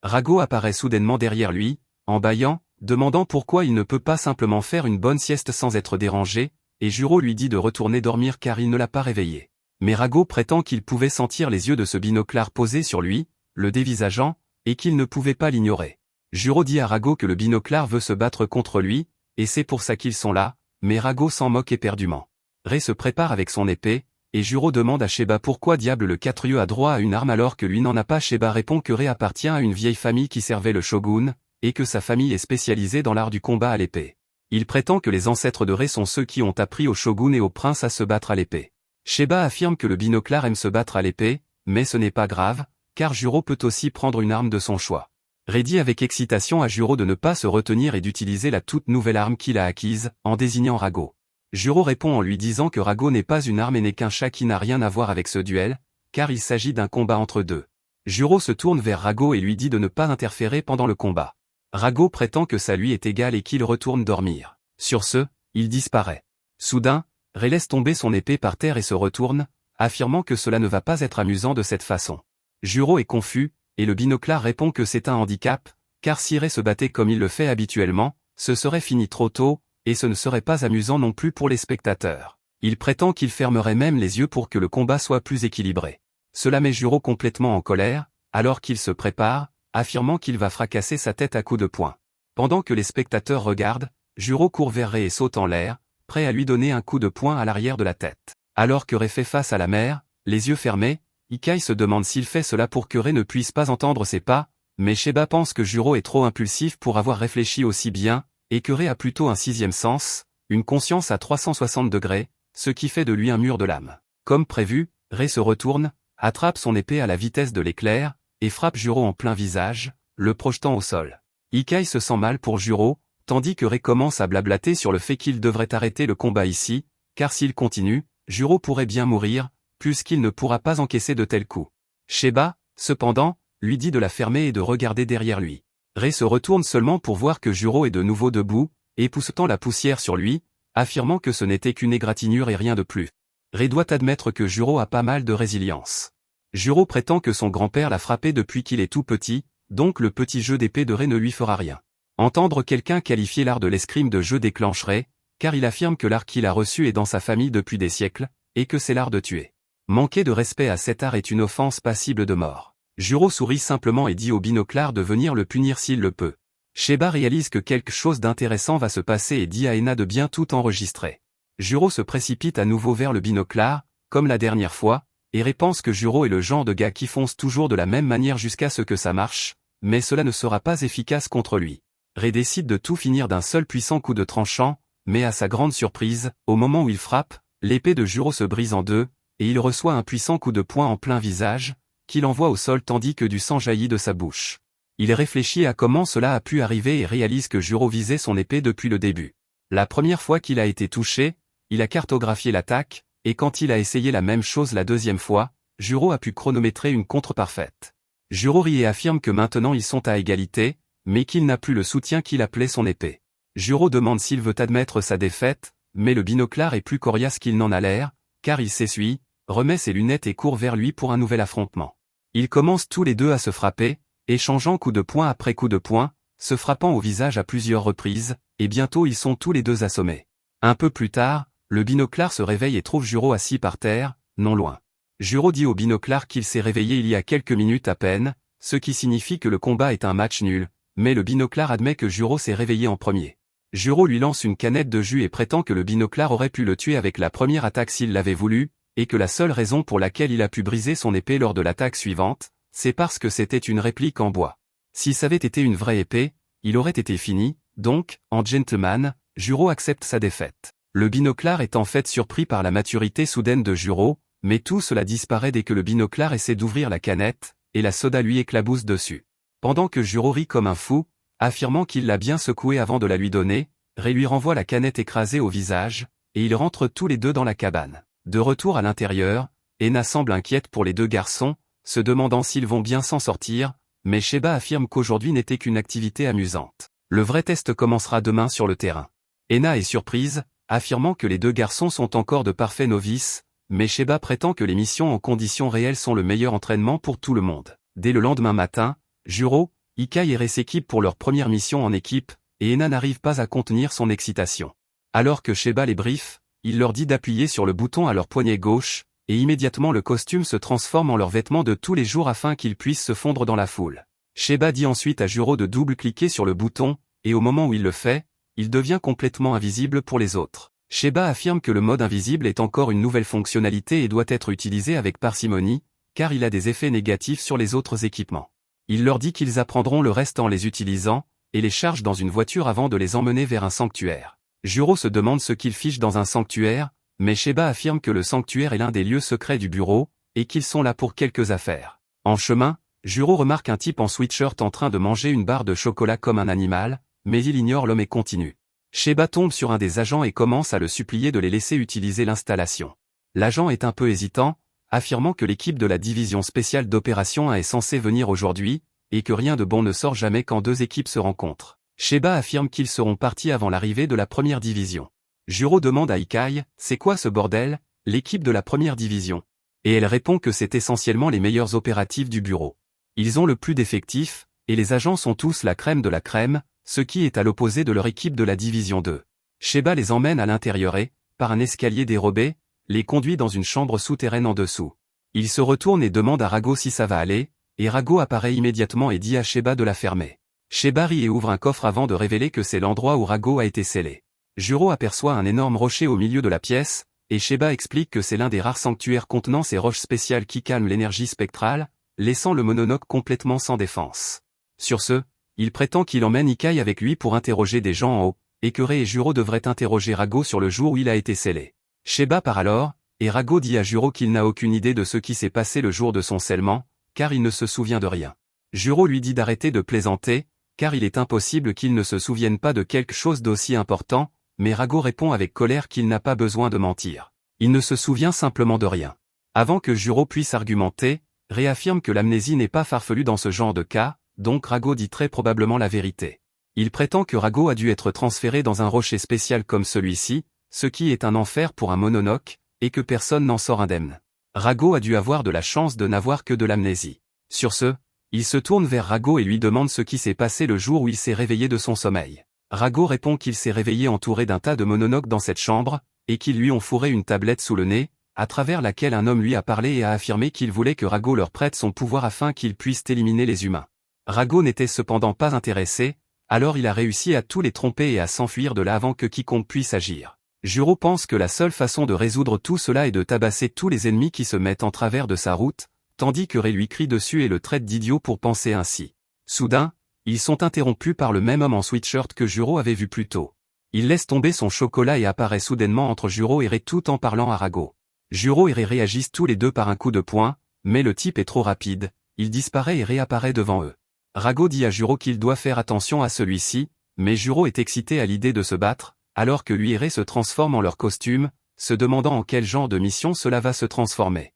Rago apparaît soudainement derrière lui, en bâillant, demandant pourquoi il ne peut pas simplement faire une bonne sieste sans être dérangé, et Jiro lui dit de retourner dormir car il ne l'a pas réveillé. Mais Rago prétend qu'il pouvait sentir les yeux de ce binoclard posé sur lui, le dévisageant, et qu'il ne pouvait pas l'ignorer. Jiro dit à Rago que le binoclard veut se battre contre lui, et c'est pour ça qu'ils sont là, mais Rago s'en moque éperdument. Ray se prépare avec son épée, et Jiro demande à Sheba pourquoi diable le 4 a droit à une arme alors que lui n'en a pas. Sheba répond que Ray appartient à une vieille famille qui servait le shogun, et que sa famille est spécialisée dans l'art du combat à l'épée. Il prétend que les ancêtres de Rei sont ceux qui ont appris au shogun et au prince à se battre à l'épée. Sheba affirme que le binoclard aime se battre à l'épée, mais ce n'est pas grave, car Juro peut aussi prendre une arme de son choix. Rei dit avec excitation à Juro de ne pas se retenir et d'utiliser la toute nouvelle arme qu'il a acquise, en désignant Rago. Juro répond en lui disant que Rago n'est pas une arme et n'est qu'un chat qui n'a rien à voir avec ce duel, car il s'agit d'un combat entre deux. Juro se tourne vers Rago et lui dit de ne pas interférer pendant le combat. Rago prétend que ça lui est égal et qu'il retourne dormir. Sur ce, il disparaît. Soudain, Rei laisse tomber son épée par terre et se retourne, affirmant que cela ne va pas être amusant de cette façon. Juro est confus, et le binoclard répond que c'est un handicap, car si Rei se battait comme il le fait habituellement, ce serait fini trop tôt, et ce ne serait pas amusant non plus pour les spectateurs. Il prétend qu'il fermerait même les yeux pour que le combat soit plus équilibré. Cela met Juro complètement en colère, alors qu'il se prépare, affirmant qu'il va fracasser sa tête à coups de poing. Pendant que les spectateurs regardent, Juro court vers Rei et saute en l'air, prêt à lui donner un coup de poing à l'arrière de la tête. Alors que Rei fait face à la mer, les yeux fermés, Ikai se demande s'il fait cela pour que Rei ne puisse pas entendre ses pas, mais Sheba pense que Juro est trop impulsif pour avoir réfléchi aussi bien, et que Rei a plutôt un sixième sens, une conscience à 360 degrés, ce qui fait de lui un mur de lame. Comme prévu, Rei se retourne, attrape son épée à la vitesse de l'éclair, et frappe Juro en plein visage, le projetant au sol. Ikai se sent mal pour Juro, tandis que Rei commence à blablater sur le fait qu'il devrait arrêter le combat ici, car s'il continue, Juro pourrait bien mourir, puisqu'il ne pourra pas encaisser de tels coups. Sheba, cependant, lui dit de la fermer et de regarder derrière lui. Rei se retourne seulement pour voir que Juro est de nouveau debout, époussetant la poussière sur lui, affirmant que ce n'était qu'une égratignure et rien de plus. Rei doit admettre que Juro a pas mal de résilience. Juro prétend que son grand-père l'a frappé depuis qu'il est tout petit, donc le petit jeu d'épée de Rei ne lui fera rien. Entendre quelqu'un qualifier l'art de l'escrime de jeu déclencherait, car il affirme que l'art qu'il a reçu est dans sa famille depuis des siècles, et que c'est l'art de tuer. Manquer de respect à cet art est une offense passible de mort. Juro sourit simplement et dit au binoclard de venir le punir s'il le peut. Sheba réalise que quelque chose d'intéressant va se passer et dit à Ena de bien tout enregistrer. Juro se précipite à nouveau vers le binoclard, comme la dernière fois, et Rei pense que Juro est le genre de gars qui fonce toujours de la même manière jusqu'à ce que ça marche, mais cela ne sera pas efficace contre lui. Rei décide de tout finir d'un seul puissant coup de tranchant, mais à sa grande surprise, au moment où il frappe, l'épée de Juro se brise en deux, et il reçoit un puissant coup de poing en plein visage, qu'il envoie au sol tandis que du sang jaillit de sa bouche. Il réfléchit à comment cela a pu arriver et réalise que Juro visait son épée depuis le début. La première fois qu'il a été touché, il a cartographié l'attaque, et quand il a essayé la même chose la deuxième fois, Juro a pu chronométrer une contre parfaite. Juro rit et affirme que maintenant ils sont à égalité, mais qu'il n'a plus le soutien qu'il appelait son épée. Juro demande s'il veut admettre sa défaite, mais le binoclard est plus coriace qu'il n'en a l'air, car il s'essuie, remet ses lunettes et court vers lui pour un nouvel affrontement. Ils commencent tous les deux à se frapper, échangeant coup de poing après coup de poing, se frappant au visage à plusieurs reprises, et bientôt ils sont tous les deux assommés. Un peu plus tard, le binoclard se réveille et trouve Juro assis par terre, non loin. Juro dit au binoclard qu'il s'est réveillé il y a quelques minutes à peine, ce qui signifie que le combat est un match nul, mais le binoclard admet que Juro s'est réveillé en premier. Juro lui lance une canette de jus et prétend que le binoclard aurait pu le tuer avec la première attaque s'il l'avait voulu, et que la seule raison pour laquelle il a pu briser son épée lors de l'attaque suivante, c'est parce que c'était une réplique en bois. Si ça avait été une vraie épée, il aurait été fini, donc, en gentleman, Juro accepte sa défaite. Le binoclard est en fait surpris par la maturité soudaine de Juro, mais tout cela disparaît dès que le binoclard essaie d'ouvrir la canette, et la soda lui éclabousse dessus. Pendant que Juro rit comme un fou, affirmant qu'il l'a bien secouée avant de la lui donner, Rei lui renvoie la canette écrasée au visage, et ils rentrent tous les deux dans la cabane. De retour à l'intérieur, Ena semble inquiète pour les deux garçons, se demandant s'ils vont bien s'en sortir, mais Sheba affirme qu'aujourd'hui n'était qu'une activité amusante. Le vrai test commencera demain sur le terrain. Ena est surprise, affirmant que les deux garçons sont encore de parfaits novices, mais Sheba prétend que les missions en conditions réelles sont le meilleur entraînement pour tout le monde. Dès le lendemain matin, Juro, Ikai et Rei s'équipent pour leur première mission en équipe, et Ena n'arrive pas à contenir son excitation. Alors que Sheba les briefe, il leur dit d'appuyer sur le bouton à leur poignet gauche, et immédiatement le costume se transforme en leurs vêtements de tous les jours afin qu'ils puissent se fondre dans la foule. Sheba dit ensuite à Juro de double-cliquer sur le bouton, et au moment où il le fait, il devient complètement invisible pour les autres. Sheba affirme que le mode invisible est encore une nouvelle fonctionnalité et doit être utilisé avec parcimonie, car il a des effets négatifs sur les autres équipements. Il leur dit qu'ils apprendront le reste en les utilisant, et les charge dans une voiture avant de les emmener vers un sanctuaire. Juro se demande ce qu'il fiche dans un sanctuaire, mais Sheba affirme que le sanctuaire est l'un des lieux secrets du bureau, et qu'ils sont là pour quelques affaires. En chemin, Juro remarque un type en sweatshirt en train de manger une barre de chocolat comme un animal, mais il ignore l'homme et continue. Sheba tombe sur un des agents et commence à le supplier de les laisser utiliser l'installation. L'agent est un peu hésitant, affirmant que l'équipe de la division spéciale d'opération 1 est censée venir aujourd'hui, et que rien de bon ne sort jamais quand deux équipes se rencontrent. Sheba affirme qu'ils seront partis avant l'arrivée de la première division. Juro demande à Ikai, c'est quoi ce bordel, l'équipe de la première division? Et elle répond que c'est essentiellement les meilleurs opératifs du bureau. Ils ont le plus d'effectifs, et les agents sont tous la crème de la crème, ce qui est à l'opposé de leur équipe de la division 2. Sheba les emmène à l'intérieur et, par un escalier dérobé, les conduit dans une chambre souterraine en dessous. Il se retourne et demande à Rago si ça va aller, et Rago apparaît immédiatement et dit à Sheba de la fermer. Sheba rit et ouvre un coffre avant de révéler que c'est l'endroit où Rago a été scellé. Juro aperçoit un énorme rocher au milieu de la pièce, et Sheba explique que c'est l'un des rares sanctuaires contenant ces roches spéciales qui calment l'énergie spectrale, laissant le mononoke complètement sans défense. Sur ce, il prétend qu'il emmène Ikai avec lui pour interroger des gens en haut, et que Rei et Juro devraient interroger Rago sur le jour où il a été scellé. Sheba part alors, et Rago dit à Juro qu'il n'a aucune idée de ce qui s'est passé le jour de son scellement, car il ne se souvient de rien. Juro lui dit d'arrêter de plaisanter, car il est impossible qu'il ne se souvienne pas de quelque chose d'aussi important, mais Rago répond avec colère qu'il n'a pas besoin de mentir. Il ne se souvient simplement de rien. Avant que Juro puisse argumenter, réaffirme que l'amnésie n'est pas farfelue dans ce genre de cas, donc Rago dit très probablement la vérité. Il prétend que Rago a dû être transféré dans un rocher spécial comme celui-ci, ce qui est un enfer pour un mononoke, et que personne n'en sort indemne. Rago a dû avoir de la chance de n'avoir que de l'amnésie. Sur ce, il se tourne vers Rago et lui demande ce qui s'est passé le jour où il s'est réveillé de son sommeil. Rago répond qu'il s'est réveillé entouré d'un tas de mononoke dans cette chambre, et qu'ils lui ont fourré une tablette sous le nez, à travers laquelle un homme lui a parlé et a affirmé qu'il voulait que Rago leur prête son pouvoir afin qu'ils puissent éliminer les humains. Rago n'était cependant pas intéressé, alors il a réussi à tous les tromper et à s'enfuir de là avant que quiconque puisse agir. Juro pense que la seule façon de résoudre tout cela est de tabasser tous les ennemis qui se mettent en travers de sa route, tandis que Rei lui crie dessus et le traite d'idiot pour penser ainsi. Soudain, ils sont interrompus par le même homme en sweatshirt que Juro avait vu plus tôt. Il laisse tomber son chocolat et apparaît soudainement entre Juro et Rei tout en parlant à Rago. Juro et Rei réagissent tous les deux par un coup de poing, mais le type est trop rapide, il disparaît et réapparaît devant eux. Rago dit à Juro qu'il doit faire attention à celui-ci, mais Juro est excité à l'idée de se battre, alors que lui et Rei se transforment en leur costume, se demandant en quel genre de mission cela va se transformer.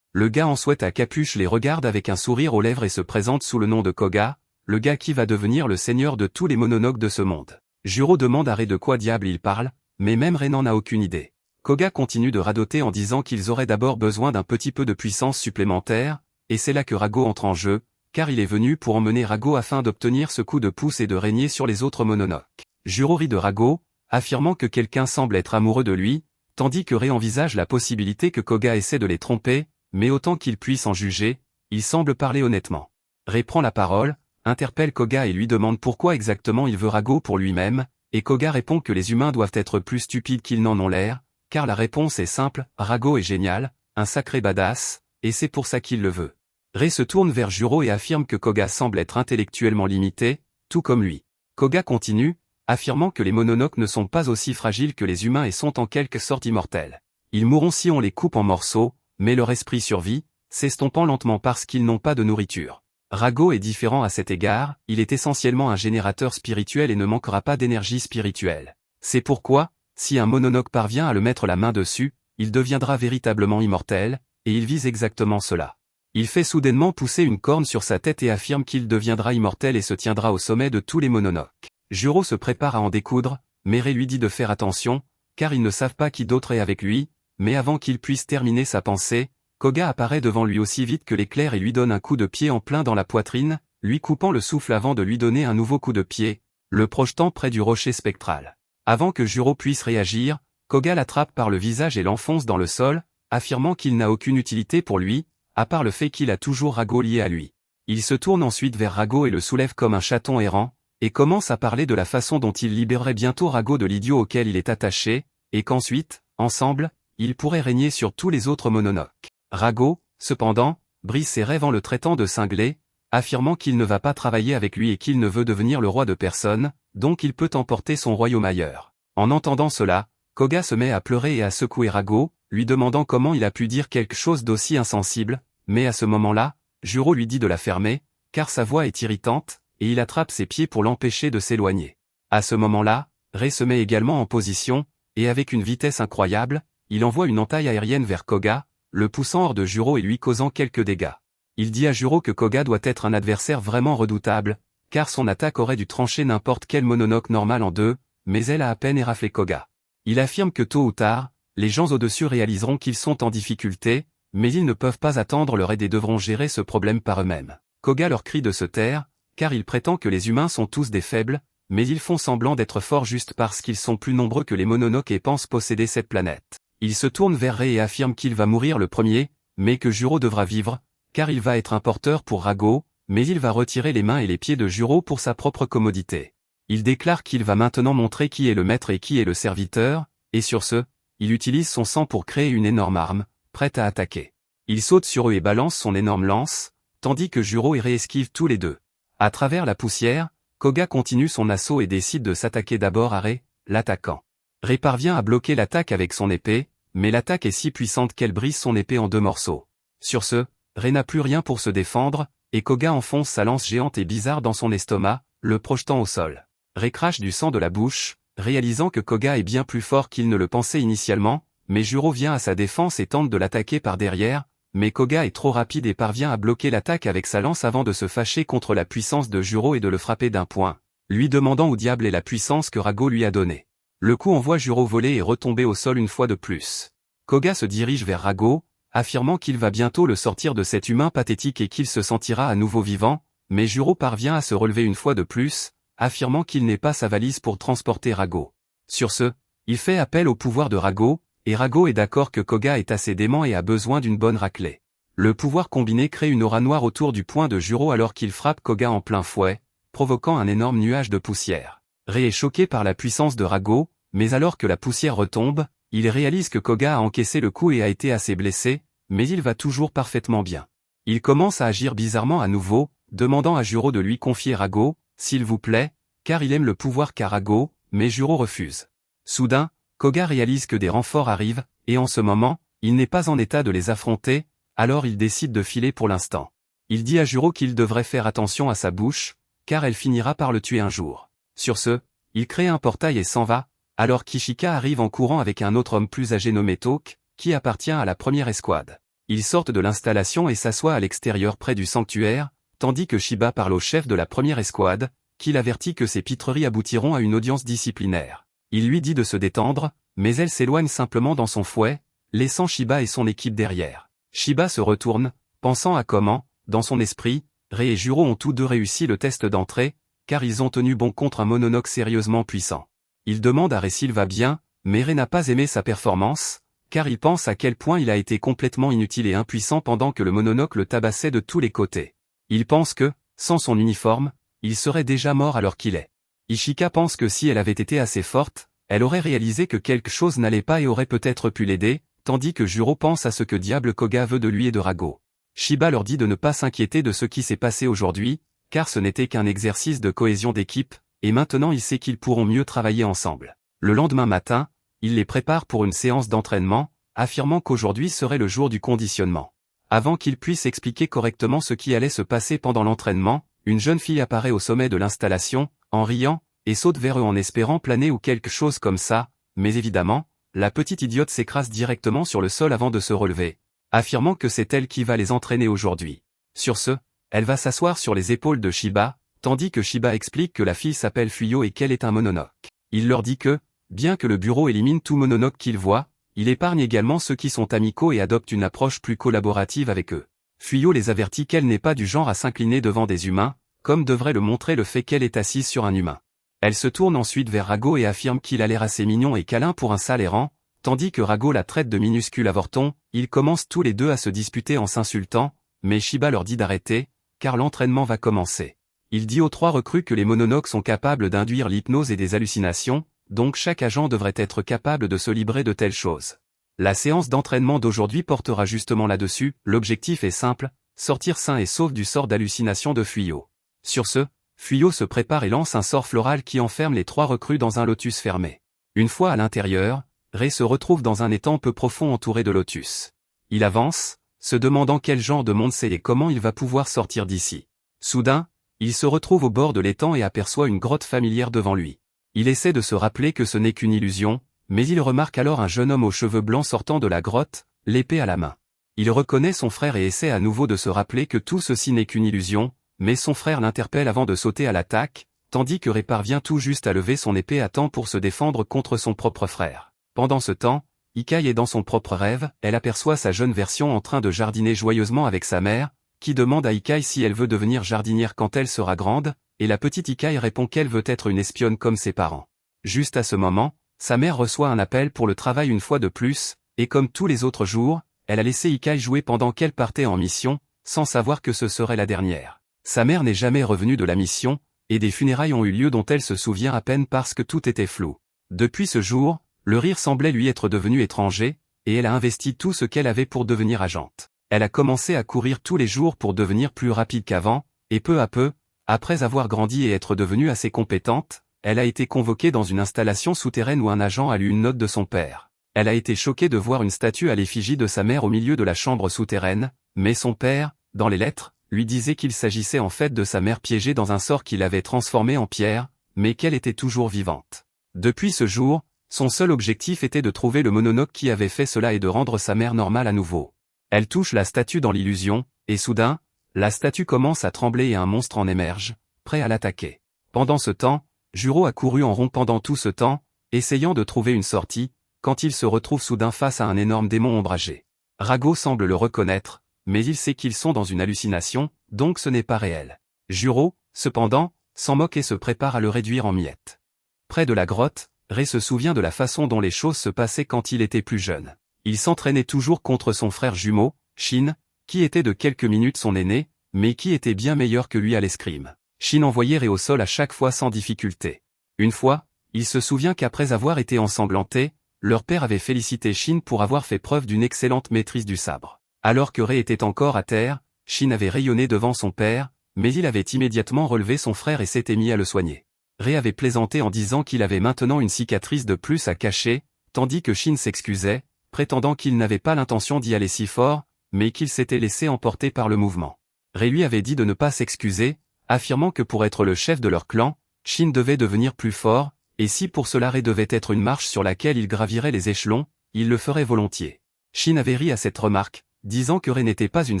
Le gars en sweat à capuche les regarde avec un sourire aux lèvres et se présente sous le nom de Koga, le gars qui va devenir le seigneur de tous les mononoke de ce monde. Juro demande à Rei de quoi diable il parle, mais même Rei n'en a aucune idée. Koga continue de radoter en disant qu'ils auraient d'abord besoin d'un petit peu de puissance supplémentaire, et c'est là que Rago entre en jeu, car il est venu pour emmener Rago afin d'obtenir ce coup de pouce et de régner sur les autres mononoke. Juro rit de Rago, affirmant que quelqu'un semble être amoureux de lui, tandis que Rei envisage la possibilité que Koga essaie de les tromper, mais autant qu'il puisse en juger, il semble parler honnêtement. Rei prend la parole, interpelle Koga et lui demande pourquoi exactement il veut Rago pour lui-même, et Koga répond que les humains doivent être plus stupides qu'ils n'en ont l'air, car la réponse est simple, Rago est génial, un sacré badass, et c'est pour ça qu'il le veut. Rei se tourne vers Juro et affirme que Koga semble être intellectuellement limité, tout comme lui. Koga continue, affirmant que les mononoke ne sont pas aussi fragiles que les humains et sont en quelque sorte immortels. Ils mourront si on les coupe en morceaux, mais leur esprit survit, s'estompant lentement parce qu'ils n'ont pas de nourriture. Rago est différent à cet égard, il est essentiellement un générateur spirituel et ne manquera pas d'énergie spirituelle. C'est pourquoi, si un mononoke parvient à le mettre la main dessus, il deviendra véritablement immortel, et il vise exactement cela. Il fait soudainement pousser une corne sur sa tête et affirme qu'il deviendra immortel et se tiendra au sommet de tous les mononoke. Juro se prépare à en découdre, mais Rei lui dit de faire attention, car ils ne savent pas qui d'autre est avec lui, mais avant qu'il puisse terminer sa pensée, Koga apparaît devant lui aussi vite que l'éclair et lui donne un coup de pied en plein dans la poitrine, lui coupant le souffle avant de lui donner un nouveau coup de pied, le projetant près du rocher spectral. Avant que Juro puisse réagir, Koga l'attrape par le visage et l'enfonce dans le sol, affirmant qu'il n'a aucune utilité pour lui, à part le fait qu'il a toujours Rago lié à lui. Il se tourne ensuite vers Rago et le soulève comme un chaton errant, et commence à parler de la façon dont il libérerait bientôt Rago de l'idiot auquel il est attaché, et qu'ensuite, ensemble, ils pourraient régner sur tous les autres mononoke. Rago, cependant, brise ses rêves en le traitant de cinglé, affirmant qu'il ne va pas travailler avec lui et qu'il ne veut devenir le roi de personne, donc il peut emporter son royaume ailleurs. En entendant cela, Koga se met à pleurer et à secouer Rago, lui demandant comment il a pu dire quelque chose d'aussi insensible, mais à ce moment-là, Juro lui dit de la fermer, car sa voix est irritante, et il attrape ses pieds pour l'empêcher de s'éloigner. À ce moment-là, Rei se met également en position, et avec une vitesse incroyable, il envoie une entaille aérienne vers Koga, le poussant hors de Juro et lui causant quelques dégâts. Il dit à Juro que Koga doit être un adversaire vraiment redoutable, car son attaque aurait dû trancher n'importe quel Mononoke normal en deux, mais elle a à peine éraflé Koga. Il affirme que tôt ou tard, les gens au-dessus réaliseront qu'ils sont en difficulté, mais ils ne peuvent pas attendre leur aide et devront gérer ce problème par eux-mêmes. Koga leur crie de se taire, car il prétend que les humains sont tous des faibles, mais ils font semblant d'être forts juste parce qu'ils sont plus nombreux que les Mononoke et pensent posséder cette planète. Il se tourne vers Rei et affirme qu'il va mourir le premier, mais que Juro devra vivre, car il va être un porteur pour Rago, mais il va retirer les mains et les pieds de Juro pour sa propre commodité. Il déclare qu'il va maintenant montrer qui est le maître et qui est le serviteur, et sur ce, il utilise son sang pour créer une énorme arme, prête à attaquer. Il saute sur eux et balance son énorme lance, tandis que Juro et Rei esquivent tous les deux. À travers la poussière, Koga continue son assaut et décide de s'attaquer d'abord à Rei, l'attaquant. Rei parvient à bloquer l'attaque avec son épée, mais l'attaque est si puissante qu'elle brise son épée en 2 morceaux. Sur ce, Rei n'a plus rien pour se défendre, et Koga enfonce sa lance géante et bizarre dans son estomac, le projetant au sol. Rei crache du sang de la bouche, réalisant que Koga est bien plus fort qu'il ne le pensait initialement, mais Juro vient à sa défense et tente de l'attaquer par derrière, mais Koga est trop rapide et parvient à bloquer l'attaque avec sa lance avant de se fâcher contre la puissance de Juro et de le frapper d'un poing, lui demandant où diable est la puissance que Rago lui a donnée. Le coup envoie Juro voler et retomber au sol une fois de plus. Koga se dirige vers Rago, affirmant qu'il va bientôt le sortir de cet humain pathétique et qu'il se sentira à nouveau vivant, mais Juro parvient à se relever une fois de plus, affirmant qu'il n'est pas sa valise pour transporter Rago. Sur ce, il fait appel au pouvoir de Rago, et Rago est d'accord que Koga est assez dément et a besoin d'une bonne raclée. Le pouvoir combiné crée une aura noire autour du poing de Juro alors qu'il frappe Koga en plein fouet, provoquant un énorme nuage de poussière. Rei est choqué par la puissance de Rago, mais alors que la poussière retombe, il réalise que Koga a encaissé le coup et a été assez blessé, mais il va toujours parfaitement bien. Il commence à agir bizarrement à nouveau, demandant à Juro de lui confier Rago, s'il vous plaît, car il aime le pouvoir qu'a Rago, mais Juro refuse. Soudain, Koga réalise que des renforts arrivent, et en ce moment, il n'est pas en état de les affronter, alors il décide de filer pour l'instant. Il dit à Juro qu'il devrait faire attention à sa bouche, car elle finira par le tuer un jour. Sur ce, il crée un portail et s'en va, alors qu'Ishika arrive en courant avec un autre homme plus âgé nommé Toke, qui appartient à la première escouade. Ils sortent de l'installation et s'assoient à l'extérieur près du sanctuaire, tandis que Shiba parle au chef de la première escouade, qui l'avertit que ses pitreries aboutiront à une audience disciplinaire. Il lui dit de se détendre, mais elle s'éloigne simplement dans son fouet, laissant Shiba et son équipe derrière. Shiba se retourne, pensant à comment, dans son esprit, Rei et Juro ont tous deux réussi le test d'entrée, car ils ont tenu bon contre un Mononoke sérieusement puissant. Il demande à Rei s'il va bien, mais Rei n'a pas aimé sa performance, car il pense à quel point il a été complètement inutile et impuissant pendant que le Mononoke le tabassait de tous les côtés. Il pense que, sans son uniforme, il serait déjà mort alors qu'il est. Ishika pense que si elle avait été assez forte, elle aurait réalisé que quelque chose n'allait pas et aurait peut-être pu l'aider, tandis que Juro pense à ce que diable Koga veut de lui et de Rago. Shiba leur dit de ne pas s'inquiéter de ce qui s'est passé aujourd'hui, car ce n'était qu'un exercice de cohésion d'équipe, et maintenant il sait qu'ils pourront mieux travailler ensemble. Le lendemain matin, il les prépare pour une séance d'entraînement, affirmant qu'aujourd'hui serait le jour du conditionnement. Avant qu'ils puissent expliquer correctement ce qui allait se passer pendant l'entraînement, une jeune fille apparaît au sommet de l'installation, en riant, et saute vers eux en espérant planer ou quelque chose comme ça, mais évidemment, la petite idiote s'écrase directement sur le sol avant de se relever, affirmant que c'est elle qui va les entraîner aujourd'hui. Sur ce, elle va s'asseoir sur les épaules de Shiba, tandis que Shiba explique que la fille s'appelle Fuyo et qu'elle est un Mononoke. Il leur dit que, bien que le bureau élimine tout Mononoke qu'il voit, il épargne également ceux qui sont amicaux et adopte une approche plus collaborative avec eux. Fuyo les avertit qu'elle n'est pas du genre à s'incliner devant des humains, comme devrait le montrer le fait qu'elle est assise sur un humain. Elle se tourne ensuite vers Rago et affirme qu'il a l'air assez mignon et câlin pour un sale errant, tandis que Rago la traite de minuscule avorton. Ils commencent tous les deux à se disputer en s'insultant, mais Shiba leur dit d'arrêter, car l'entraînement va commencer. Il dit aux 3 recrues que les Mononoke sont capables d'induire l'hypnose et des hallucinations, donc chaque agent devrait être capable de se libérer de telles choses. La séance d'entraînement d'aujourd'hui portera justement là-dessus. L'objectif est simple, sortir sain et sauf du sort d'hallucination de Fuyo. Sur ce, Fuyo se prépare et lance un sort floral qui enferme les 3 recrues dans un lotus fermé. Une fois à l'intérieur, Rei se retrouve dans un étang peu profond entouré de lotus. Il avance, se demandant quel genre de monde c'est et comment il va pouvoir sortir d'ici. Soudain, il se retrouve au bord de l'étang et aperçoit une grotte familière devant lui. Il essaie de se rappeler que ce n'est qu'une illusion, mais il remarque alors un jeune homme aux cheveux blancs sortant de la grotte, l'épée à la main. Il reconnaît son frère et essaie à nouveau de se rappeler que tout ceci n'est qu'une illusion, mais son frère l'interpelle avant de sauter à l'attaque, tandis que Rei parvient tout juste à lever son épée à temps pour se défendre contre son propre frère. Pendant ce temps, Ikai est dans son propre rêve, elle aperçoit sa jeune version en train de jardiner joyeusement avec sa mère, qui demande à Ikai si elle veut devenir jardinière quand elle sera grande, et la petite Ikai répond qu'elle veut être une espionne comme ses parents. Juste à ce moment, sa mère reçoit un appel pour le travail une fois de plus, et comme tous les autres jours, elle a laissé Ikai jouer pendant qu'elle partait en mission, sans savoir que ce serait la dernière. Sa mère n'est jamais revenue de la mission, et des funérailles ont eu lieu dont elle se souvient à peine parce que tout était flou. Depuis ce jour, le rire semblait lui être devenu étranger, et elle a investi tout ce qu'elle avait pour devenir agente. Elle a commencé à courir tous les jours pour devenir plus rapide qu'avant, et peu à peu, après avoir grandi et être devenue assez compétente, elle a été convoquée dans une installation souterraine où un agent a lu une note de son père. Elle a été choquée de voir une statue à l'effigie de sa mère au milieu de la chambre souterraine, mais son père, dans les lettres, lui disait qu'il s'agissait en fait de sa mère piégée dans un sort qui l'avait transformée en pierre, mais qu'elle était toujours vivante. Depuis ce jour, son seul objectif était de trouver le Mononoke qui avait fait cela et de rendre sa mère normale à nouveau. Elle touche la statue dans l'illusion, et soudain, la statue commence à trembler et un monstre en émerge, prêt à l'attaquer. Pendant ce temps, Juro a couru en rond pendant tout ce temps, essayant de trouver une sortie, quand il se retrouve soudain face à un énorme démon ombragé. Rago semble le reconnaître, mais il sait qu'ils sont dans une hallucination, donc ce n'est pas réel. Juro, cependant, s'en moque et se prépare à le réduire en miettes. Près de la grotte, Rei se souvient de la façon dont les choses se passaient quand il était plus jeune. Il s'entraînait toujours contre son frère jumeau, Shin, qui était de quelques minutes son aîné, mais qui était bien meilleur que lui à l'escrime. Shin envoyait Rei au sol à chaque fois sans difficulté. Une fois, il se souvient qu'après avoir été ensanglanté, leur père avait félicité Shin pour avoir fait preuve d'une excellente maîtrise du sabre. Alors que Rei était encore à terre, Shin avait rayonné devant son père, mais il avait immédiatement relevé son frère et s'était mis à le soigner. Rei avait plaisanté en disant qu'il avait maintenant une cicatrice de plus à cacher, tandis que Shin s'excusait, prétendant qu'il n'avait pas l'intention d'y aller si fort, mais qu'il s'était laissé emporter par le mouvement. Rei lui avait dit de ne pas s'excuser, affirmant que pour être le chef de leur clan, Shin devait devenir plus fort, et si pour cela Rei devait être une marche sur laquelle il gravirait les échelons, il le ferait volontiers. Shin avait ri à cette remarque, disant que Rei n'était pas une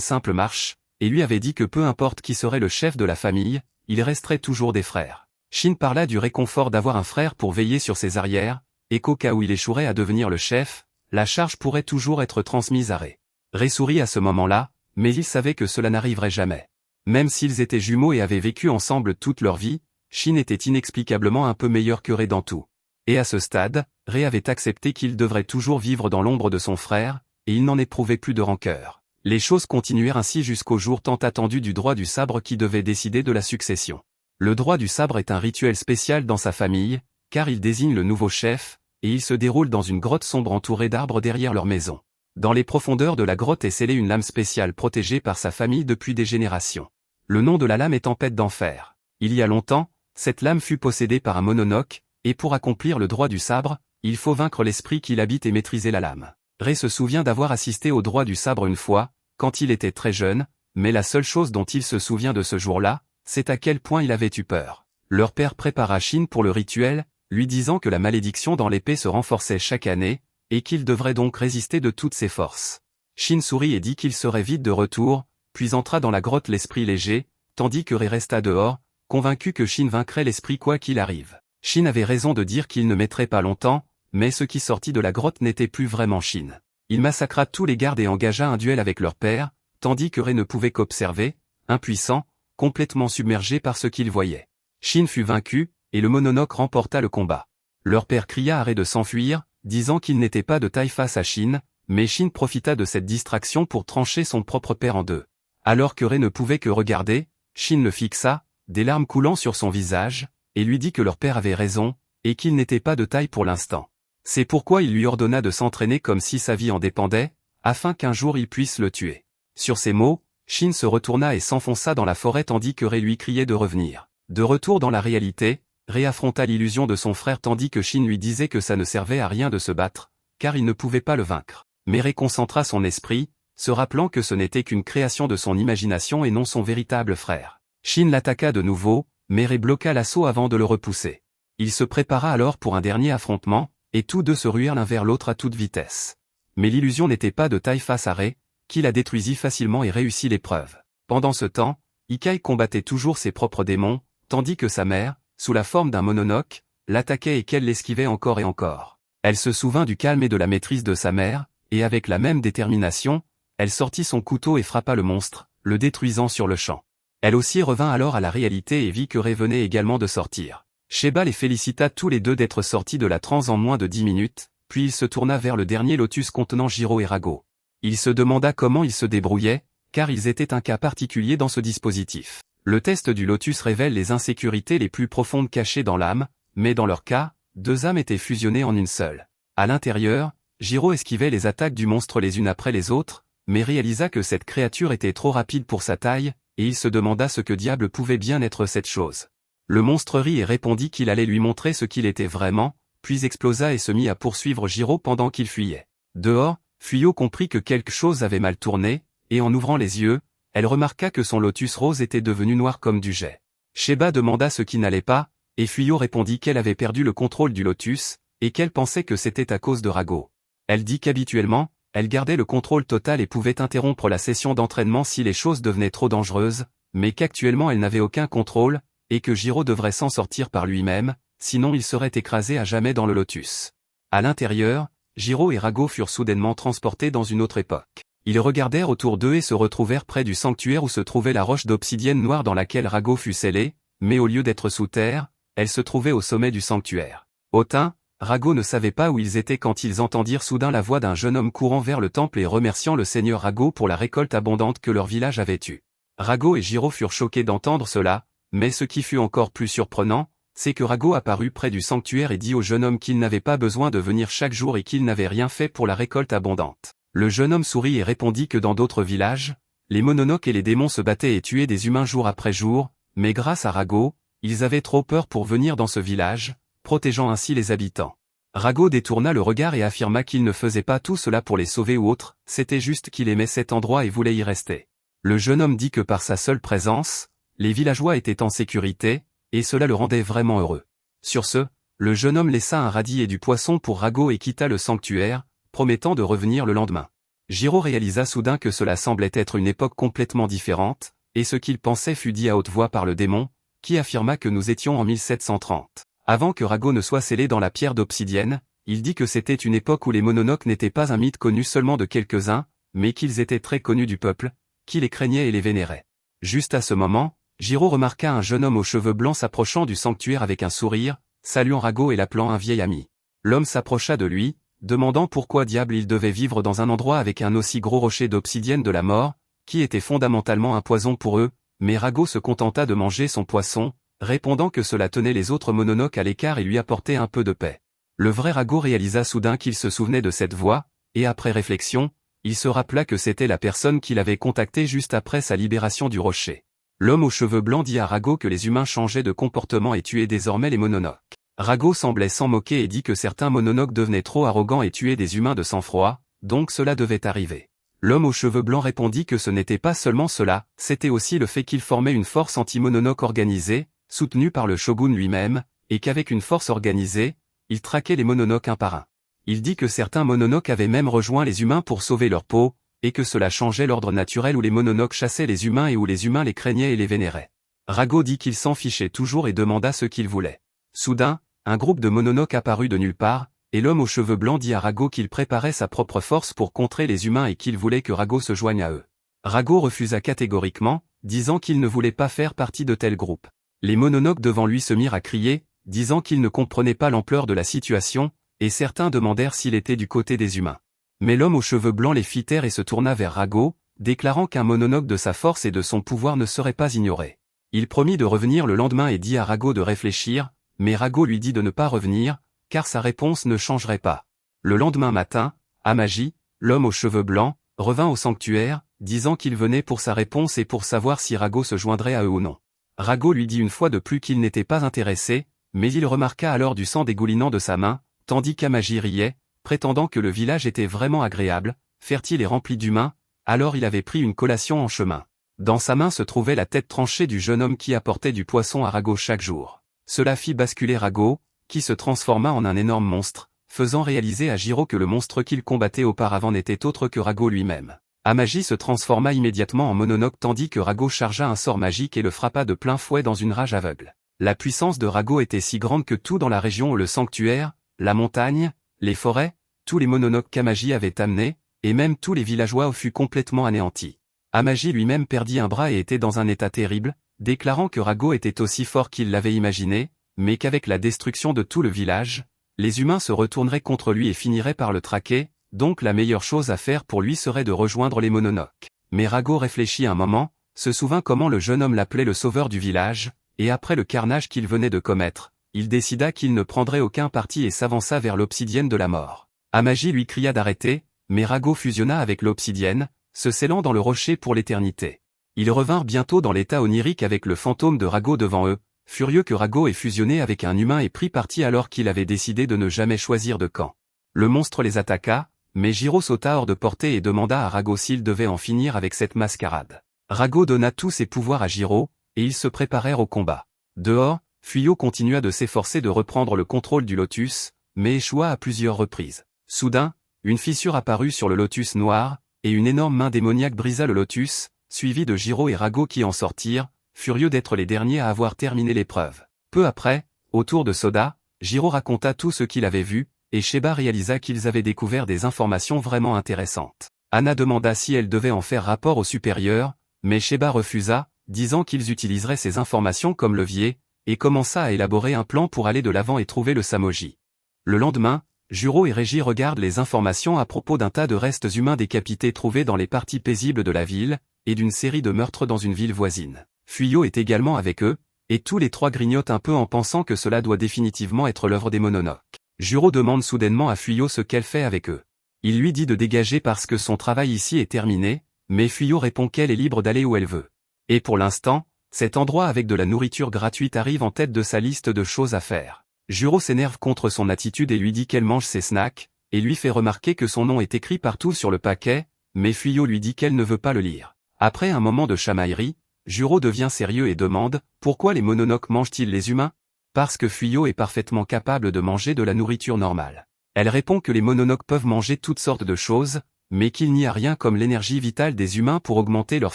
simple marche, et lui avait dit que peu importe qui serait le chef de la famille, il resterait toujours des frères. Shin parla du réconfort d'avoir un frère pour veiller sur ses arrières, et qu'au cas où il échouerait à devenir le chef, la charge pourrait toujours être transmise à Rei. Rei sourit à ce moment-là, mais il savait que cela n'arriverait jamais. Même s'ils étaient jumeaux et avaient vécu ensemble toute leur vie, Shin était inexplicablement un peu meilleur que Rei dans tout. Et à ce stade, Rei avait accepté qu'il devrait toujours vivre dans l'ombre de son frère, et il n'en éprouvait plus de rancœur. Les choses continuèrent ainsi jusqu'au jour tant attendu du droit du sabre qui devait décider de la succession. Le droit du sabre est un rituel spécial dans sa famille, car il désigne le nouveau chef, et il se déroule dans une grotte sombre entourée d'arbres derrière leur maison. Dans les profondeurs de la grotte est scellée une lame spéciale protégée par sa famille depuis des générations. Le nom de la lame est Tempête d'enfer. Il y a longtemps, cette lame fut possédée par un Mononoke, et pour accomplir le droit du sabre, il faut vaincre l'esprit qui l'habite et maîtriser la lame. Rei se souvient d'avoir assisté au droit du sabre une fois, quand il était très jeune, mais la seule chose dont il se souvient de ce jour-là, c'est à quel point il avait eu peur. Leur père prépara Shin pour le rituel, lui disant que la malédiction dans l'épée se renforçait chaque année, et qu'il devrait donc résister de toutes ses forces. Shin sourit et dit qu'il serait vite de retour, puis entra dans la grotte l'esprit léger, tandis que Rei resta dehors, convaincu que Shin vaincrait l'esprit quoi qu'il arrive. Shin avait raison de dire qu'il ne mettrait pas longtemps, mais ce qui sortit de la grotte n'était plus vraiment Shin. Il massacra tous les gardes et engagea un duel avec leur père, tandis que Rei ne pouvait qu'observer, impuissant, complètement submergé par ce qu'il voyait. Shin fut vaincu, et le Mononoke remporta le combat. Leur père cria à Rei de s'enfuir, disant qu'il n'était pas de taille face à Shin, mais Shin profita de cette distraction pour trancher son propre père en deux. Alors que Rei ne pouvait que regarder, Shin le fixa, des larmes coulant sur son visage, et lui dit que leur père avait raison, et qu'il n'était pas de taille pour l'instant. C'est pourquoi il lui ordonna de s'entraîner comme si sa vie en dépendait, afin qu'un jour il puisse le tuer. Sur ces mots, Shin se retourna et s'enfonça dans la forêt tandis que Rei lui criait de revenir. De retour dans la réalité, réaffronta l'illusion de son frère tandis que Shin lui disait que ça ne servait à rien de se battre, car il ne pouvait pas le vaincre. Mais réconcentra son esprit, se rappelant que ce n'était qu'une création de son imagination et non son véritable frère. Shin l'attaqua de nouveau, mais Rei bloqua l'assaut avant de le repousser. Il se prépara alors pour un dernier affrontement, et tous deux se ruèrent l'un vers l'autre à toute vitesse. Mais l'illusion n'était pas de taille face à Rei, qui la détruisit facilement et réussit l'épreuve. Pendant ce temps, Ikkai combattait toujours ses propres démons, tandis que sa mère, sous la forme d'un mononoke, l'attaquait et qu'elle l'esquivait encore et encore. Elle se souvint du calme et de la maîtrise de sa mère, et avec la même détermination, elle sortit son couteau et frappa le monstre, le détruisant sur le champ. Elle aussi revint alors à la réalité et vit que Rei venait également de sortir. Sheba les félicita tous les deux d'être sortis de la transe en moins de 10 minutes, puis il se tourna vers le dernier lotus contenant Jiro et Rago. Il se demanda comment ils se débrouillaient, car ils étaient un cas particulier dans ce dispositif. Le test du lotus révèle les insécurités les plus profondes cachées dans l'âme, mais dans leur cas, deux âmes étaient fusionnées en une seule. À l'intérieur, Jiro esquivait les attaques du monstre les unes après les autres, mais réalisa que cette créature était trop rapide pour sa taille, et il se demanda ce que diable pouvait bien être cette chose. Le monstre rit et répondit qu'il allait lui montrer ce qu'il était vraiment, puis explosa et se mit à poursuivre Jiro pendant qu'il fuyait. Dehors, Fuyo comprit que quelque chose avait mal tourné, et en ouvrant les yeux, elle remarqua que son lotus rose était devenu noir comme du jet. Sheba demanda ce qui n'allait pas, et Fuyo répondit qu'elle avait perdu le contrôle du lotus, et qu'elle pensait que c'était à cause de Rago. Elle dit qu'habituellement, elle gardait le contrôle total et pouvait interrompre la session d'entraînement si les choses devenaient trop dangereuses, mais qu'actuellement elle n'avait aucun contrôle, et que Jiro devrait s'en sortir par lui-même, sinon il serait écrasé à jamais dans le lotus. À l'intérieur, Jiro et Rago furent soudainement transportés dans une autre époque. Ils regardèrent autour d'eux et se retrouvèrent près du sanctuaire où se trouvait la roche d'obsidienne noire dans laquelle Rago fut scellé, mais au lieu d'être sous terre, elle se trouvait au sommet du sanctuaire. Hautain, Rago ne savait pas où ils étaient quand ils entendirent soudain la voix d'un jeune homme courant vers le temple et remerciant le seigneur Rago pour la récolte abondante que leur village avait eue. Rago et Jiro furent choqués d'entendre cela, mais ce qui fut encore plus surprenant, c'est que Rago apparut près du sanctuaire et dit au jeune homme qu'il n'avait pas besoin de venir chaque jour et qu'il n'avait rien fait pour la récolte abondante. Le jeune homme sourit et répondit que dans d'autres villages, les mononoques et les démons se battaient et tuaient des humains jour après jour, mais grâce à Rago, ils avaient trop peur pour venir dans ce village, protégeant ainsi les habitants. Rago détourna le regard et affirma qu'il ne faisait pas tout cela pour les sauver ou autre, c'était juste qu'il aimait cet endroit et voulait y rester. Le jeune homme dit que par sa seule présence, les villageois étaient en sécurité, et cela le rendait vraiment heureux. Sur ce, le jeune homme laissa un radis et du poisson pour Rago et quitta le sanctuaire, promettant de revenir le lendemain. Jiro réalisa soudain que cela semblait être une époque complètement différente, et ce qu'il pensait fut dit à haute voix par le démon, qui affirma que nous étions en 1730. Avant que Rago ne soit scellé dans la pierre d'obsidienne, il dit que c'était une époque où les mononoques n'étaient pas un mythe connu seulement de quelques-uns, mais qu'ils étaient très connus du peuple, qui les craignait et les vénérait. Juste à ce moment, Jiro remarqua un jeune homme aux cheveux blancs s'approchant du sanctuaire avec un sourire, saluant Rago et l'appelant un vieil ami. L'homme s'approcha de lui, demandant pourquoi diable il devait vivre dans un endroit avec un aussi gros rocher d'obsidienne de la mort, qui était fondamentalement un poison pour eux, mais Rago se contenta de manger son poisson, répondant que cela tenait les autres mononoques à l'écart et lui apportait un peu de paix. Le vrai Rago réalisa soudain qu'il se souvenait de cette voix, et après réflexion, il se rappela que c'était la personne qu'il avait contactée juste après sa libération du rocher. L'homme aux cheveux blancs dit à Rago que les humains changeaient de comportement et tuaient désormais les mononoques. Rago semblait s'en moquer et dit que certains mononoques devenaient trop arrogants et tuaient des humains de sang-froid, donc cela devait arriver. L'homme aux cheveux blancs répondit que ce n'était pas seulement cela, c'était aussi le fait qu'ils formaient une force anti-mononoque organisée, soutenue par le shogun lui-même, et qu'avec une force organisée, ils traquaient les mononoques un par un. Il dit que certains mononoques avaient même rejoint les humains pour sauver leur peau, et que cela changeait l'ordre naturel où les mononoques chassaient les humains et où les humains les craignaient et les vénéraient. Rago dit qu'il s'en fichait toujours et demanda ce qu'il voulait. Soudain, un groupe de mononoques apparut de nulle part, et l'homme aux cheveux blancs dit à Rago qu'il préparait sa propre force pour contrer les humains et qu'il voulait que Rago se joigne à eux. Rago refusa catégoriquement, disant qu'il ne voulait pas faire partie de tel groupe. Les mononoques devant lui se mirent à crier, disant qu'ils ne comprenaient pas l'ampleur de la situation, et certains demandèrent s'il était du côté des humains. Mais l'homme aux cheveux blancs les fit taire et se tourna vers Rago, déclarant qu'un mononoque de sa force et de son pouvoir ne serait pas ignoré. Il promit de revenir le lendemain et dit à Rago de réfléchir, mais Rago lui dit de ne pas revenir, car sa réponse ne changerait pas. Le lendemain matin, Amaji, l'homme aux cheveux blancs, revint au sanctuaire, disant qu'il venait pour sa réponse et pour savoir si Rago se joindrait à eux ou non. Rago lui dit une fois de plus qu'il n'était pas intéressé, mais il remarqua alors du sang dégoulinant de sa main, tandis qu'Amagi riait, prétendant que le village était vraiment agréable, fertile et rempli d'humains, alors il avait pris une collation en chemin. Dans sa main se trouvait la tête tranchée du jeune homme qui apportait du poisson à Rago chaque jour. Cela fit basculer Rago, qui se transforma en un énorme monstre, faisant réaliser à Jiro que le monstre qu'il combattait auparavant n'était autre que Rago lui-même. Amagi se transforma immédiatement en Mononoke tandis que Rago chargea un sort magique et le frappa de plein fouet dans une rage aveugle. La puissance de Rago était si grande que tout dans la région, le sanctuaire, la montagne, les forêts, tous les Mononoke qu'Amagi avait amenés, et même tous les villageois furent complètement anéantis. Amagi lui-même perdit un bras et était dans un état terrible, déclarant que Rago était aussi fort qu'il l'avait imaginé, mais qu'avec la destruction de tout le village, les humains se retourneraient contre lui et finiraient par le traquer, donc la meilleure chose à faire pour lui serait de rejoindre les Mononoke. Mais Rago réfléchit un moment, se souvint comment le jeune homme l'appelait le sauveur du village, et après le carnage qu'il venait de commettre, il décida qu'il ne prendrait aucun parti et s'avança vers l'obsidienne de la mort. Amagi lui cria d'arrêter, mais Rago fusionna avec l'obsidienne, se scellant dans le rocher pour l'éternité. Ils revinrent bientôt dans l'état onirique avec le fantôme de Rago devant eux, furieux que Rago ait fusionné avec un humain et pris parti alors qu'il avait décidé de ne jamais choisir de camp. Le monstre les attaqua, mais Jiro sauta hors de portée et demanda à Rago s'il devait en finir avec cette mascarade. Rago donna tous ses pouvoirs à Jiro, et ils se préparèrent au combat. Dehors, Fuyo continua de s'efforcer de reprendre le contrôle du lotus, mais échoua à plusieurs reprises. Soudain, une fissure apparut sur le lotus noir, et une énorme main démoniaque brisa le lotus, suivi de Jiro et Rago qui en sortirent, furieux d'être les derniers à avoir terminé l'épreuve. Peu après, autour de Soda, Jiro raconta tout ce qu'il avait vu, et Sheba réalisa qu'ils avaient découvert des informations vraiment intéressantes. Anna demanda si elle devait en faire rapport au supérieur, mais Sheba refusa, disant qu'ils utiliseraient ces informations comme levier, et commença à élaborer un plan pour aller de l'avant et trouver le Samoji. Le lendemain, Juro et Régie regardent les informations à propos d'un tas de restes humains décapités trouvés dans les parties paisibles de la ville, et d'une série de meurtres dans une ville voisine. Fuyo est également avec eux, et tous les trois grignotent un peu en pensant que cela doit définitivement être l'œuvre des Mononoke. Juro demande soudainement à Fuyo ce qu'elle fait avec eux. Il lui dit de dégager parce que son travail ici est terminé, mais Fuyo répond qu'elle est libre d'aller où elle veut. Et pour l'instant, cet endroit avec de la nourriture gratuite arrive en tête de sa liste de choses à faire. Juro s'énerve contre son attitude et lui dit qu'elle mange ses snacks, et lui fait remarquer que son nom est écrit partout sur le paquet, mais Fuyo lui dit qu'elle ne veut pas le lire. Après un moment de chamaillerie, Juro devient sérieux et demande « Pourquoi les Mononoke mangent-ils les humains ?» Parce que Fuyo est parfaitement capable de manger de la nourriture normale. Elle répond que les Mononoke peuvent manger toutes sortes de choses, mais qu'il n'y a rien comme l'énergie vitale des humains pour augmenter leur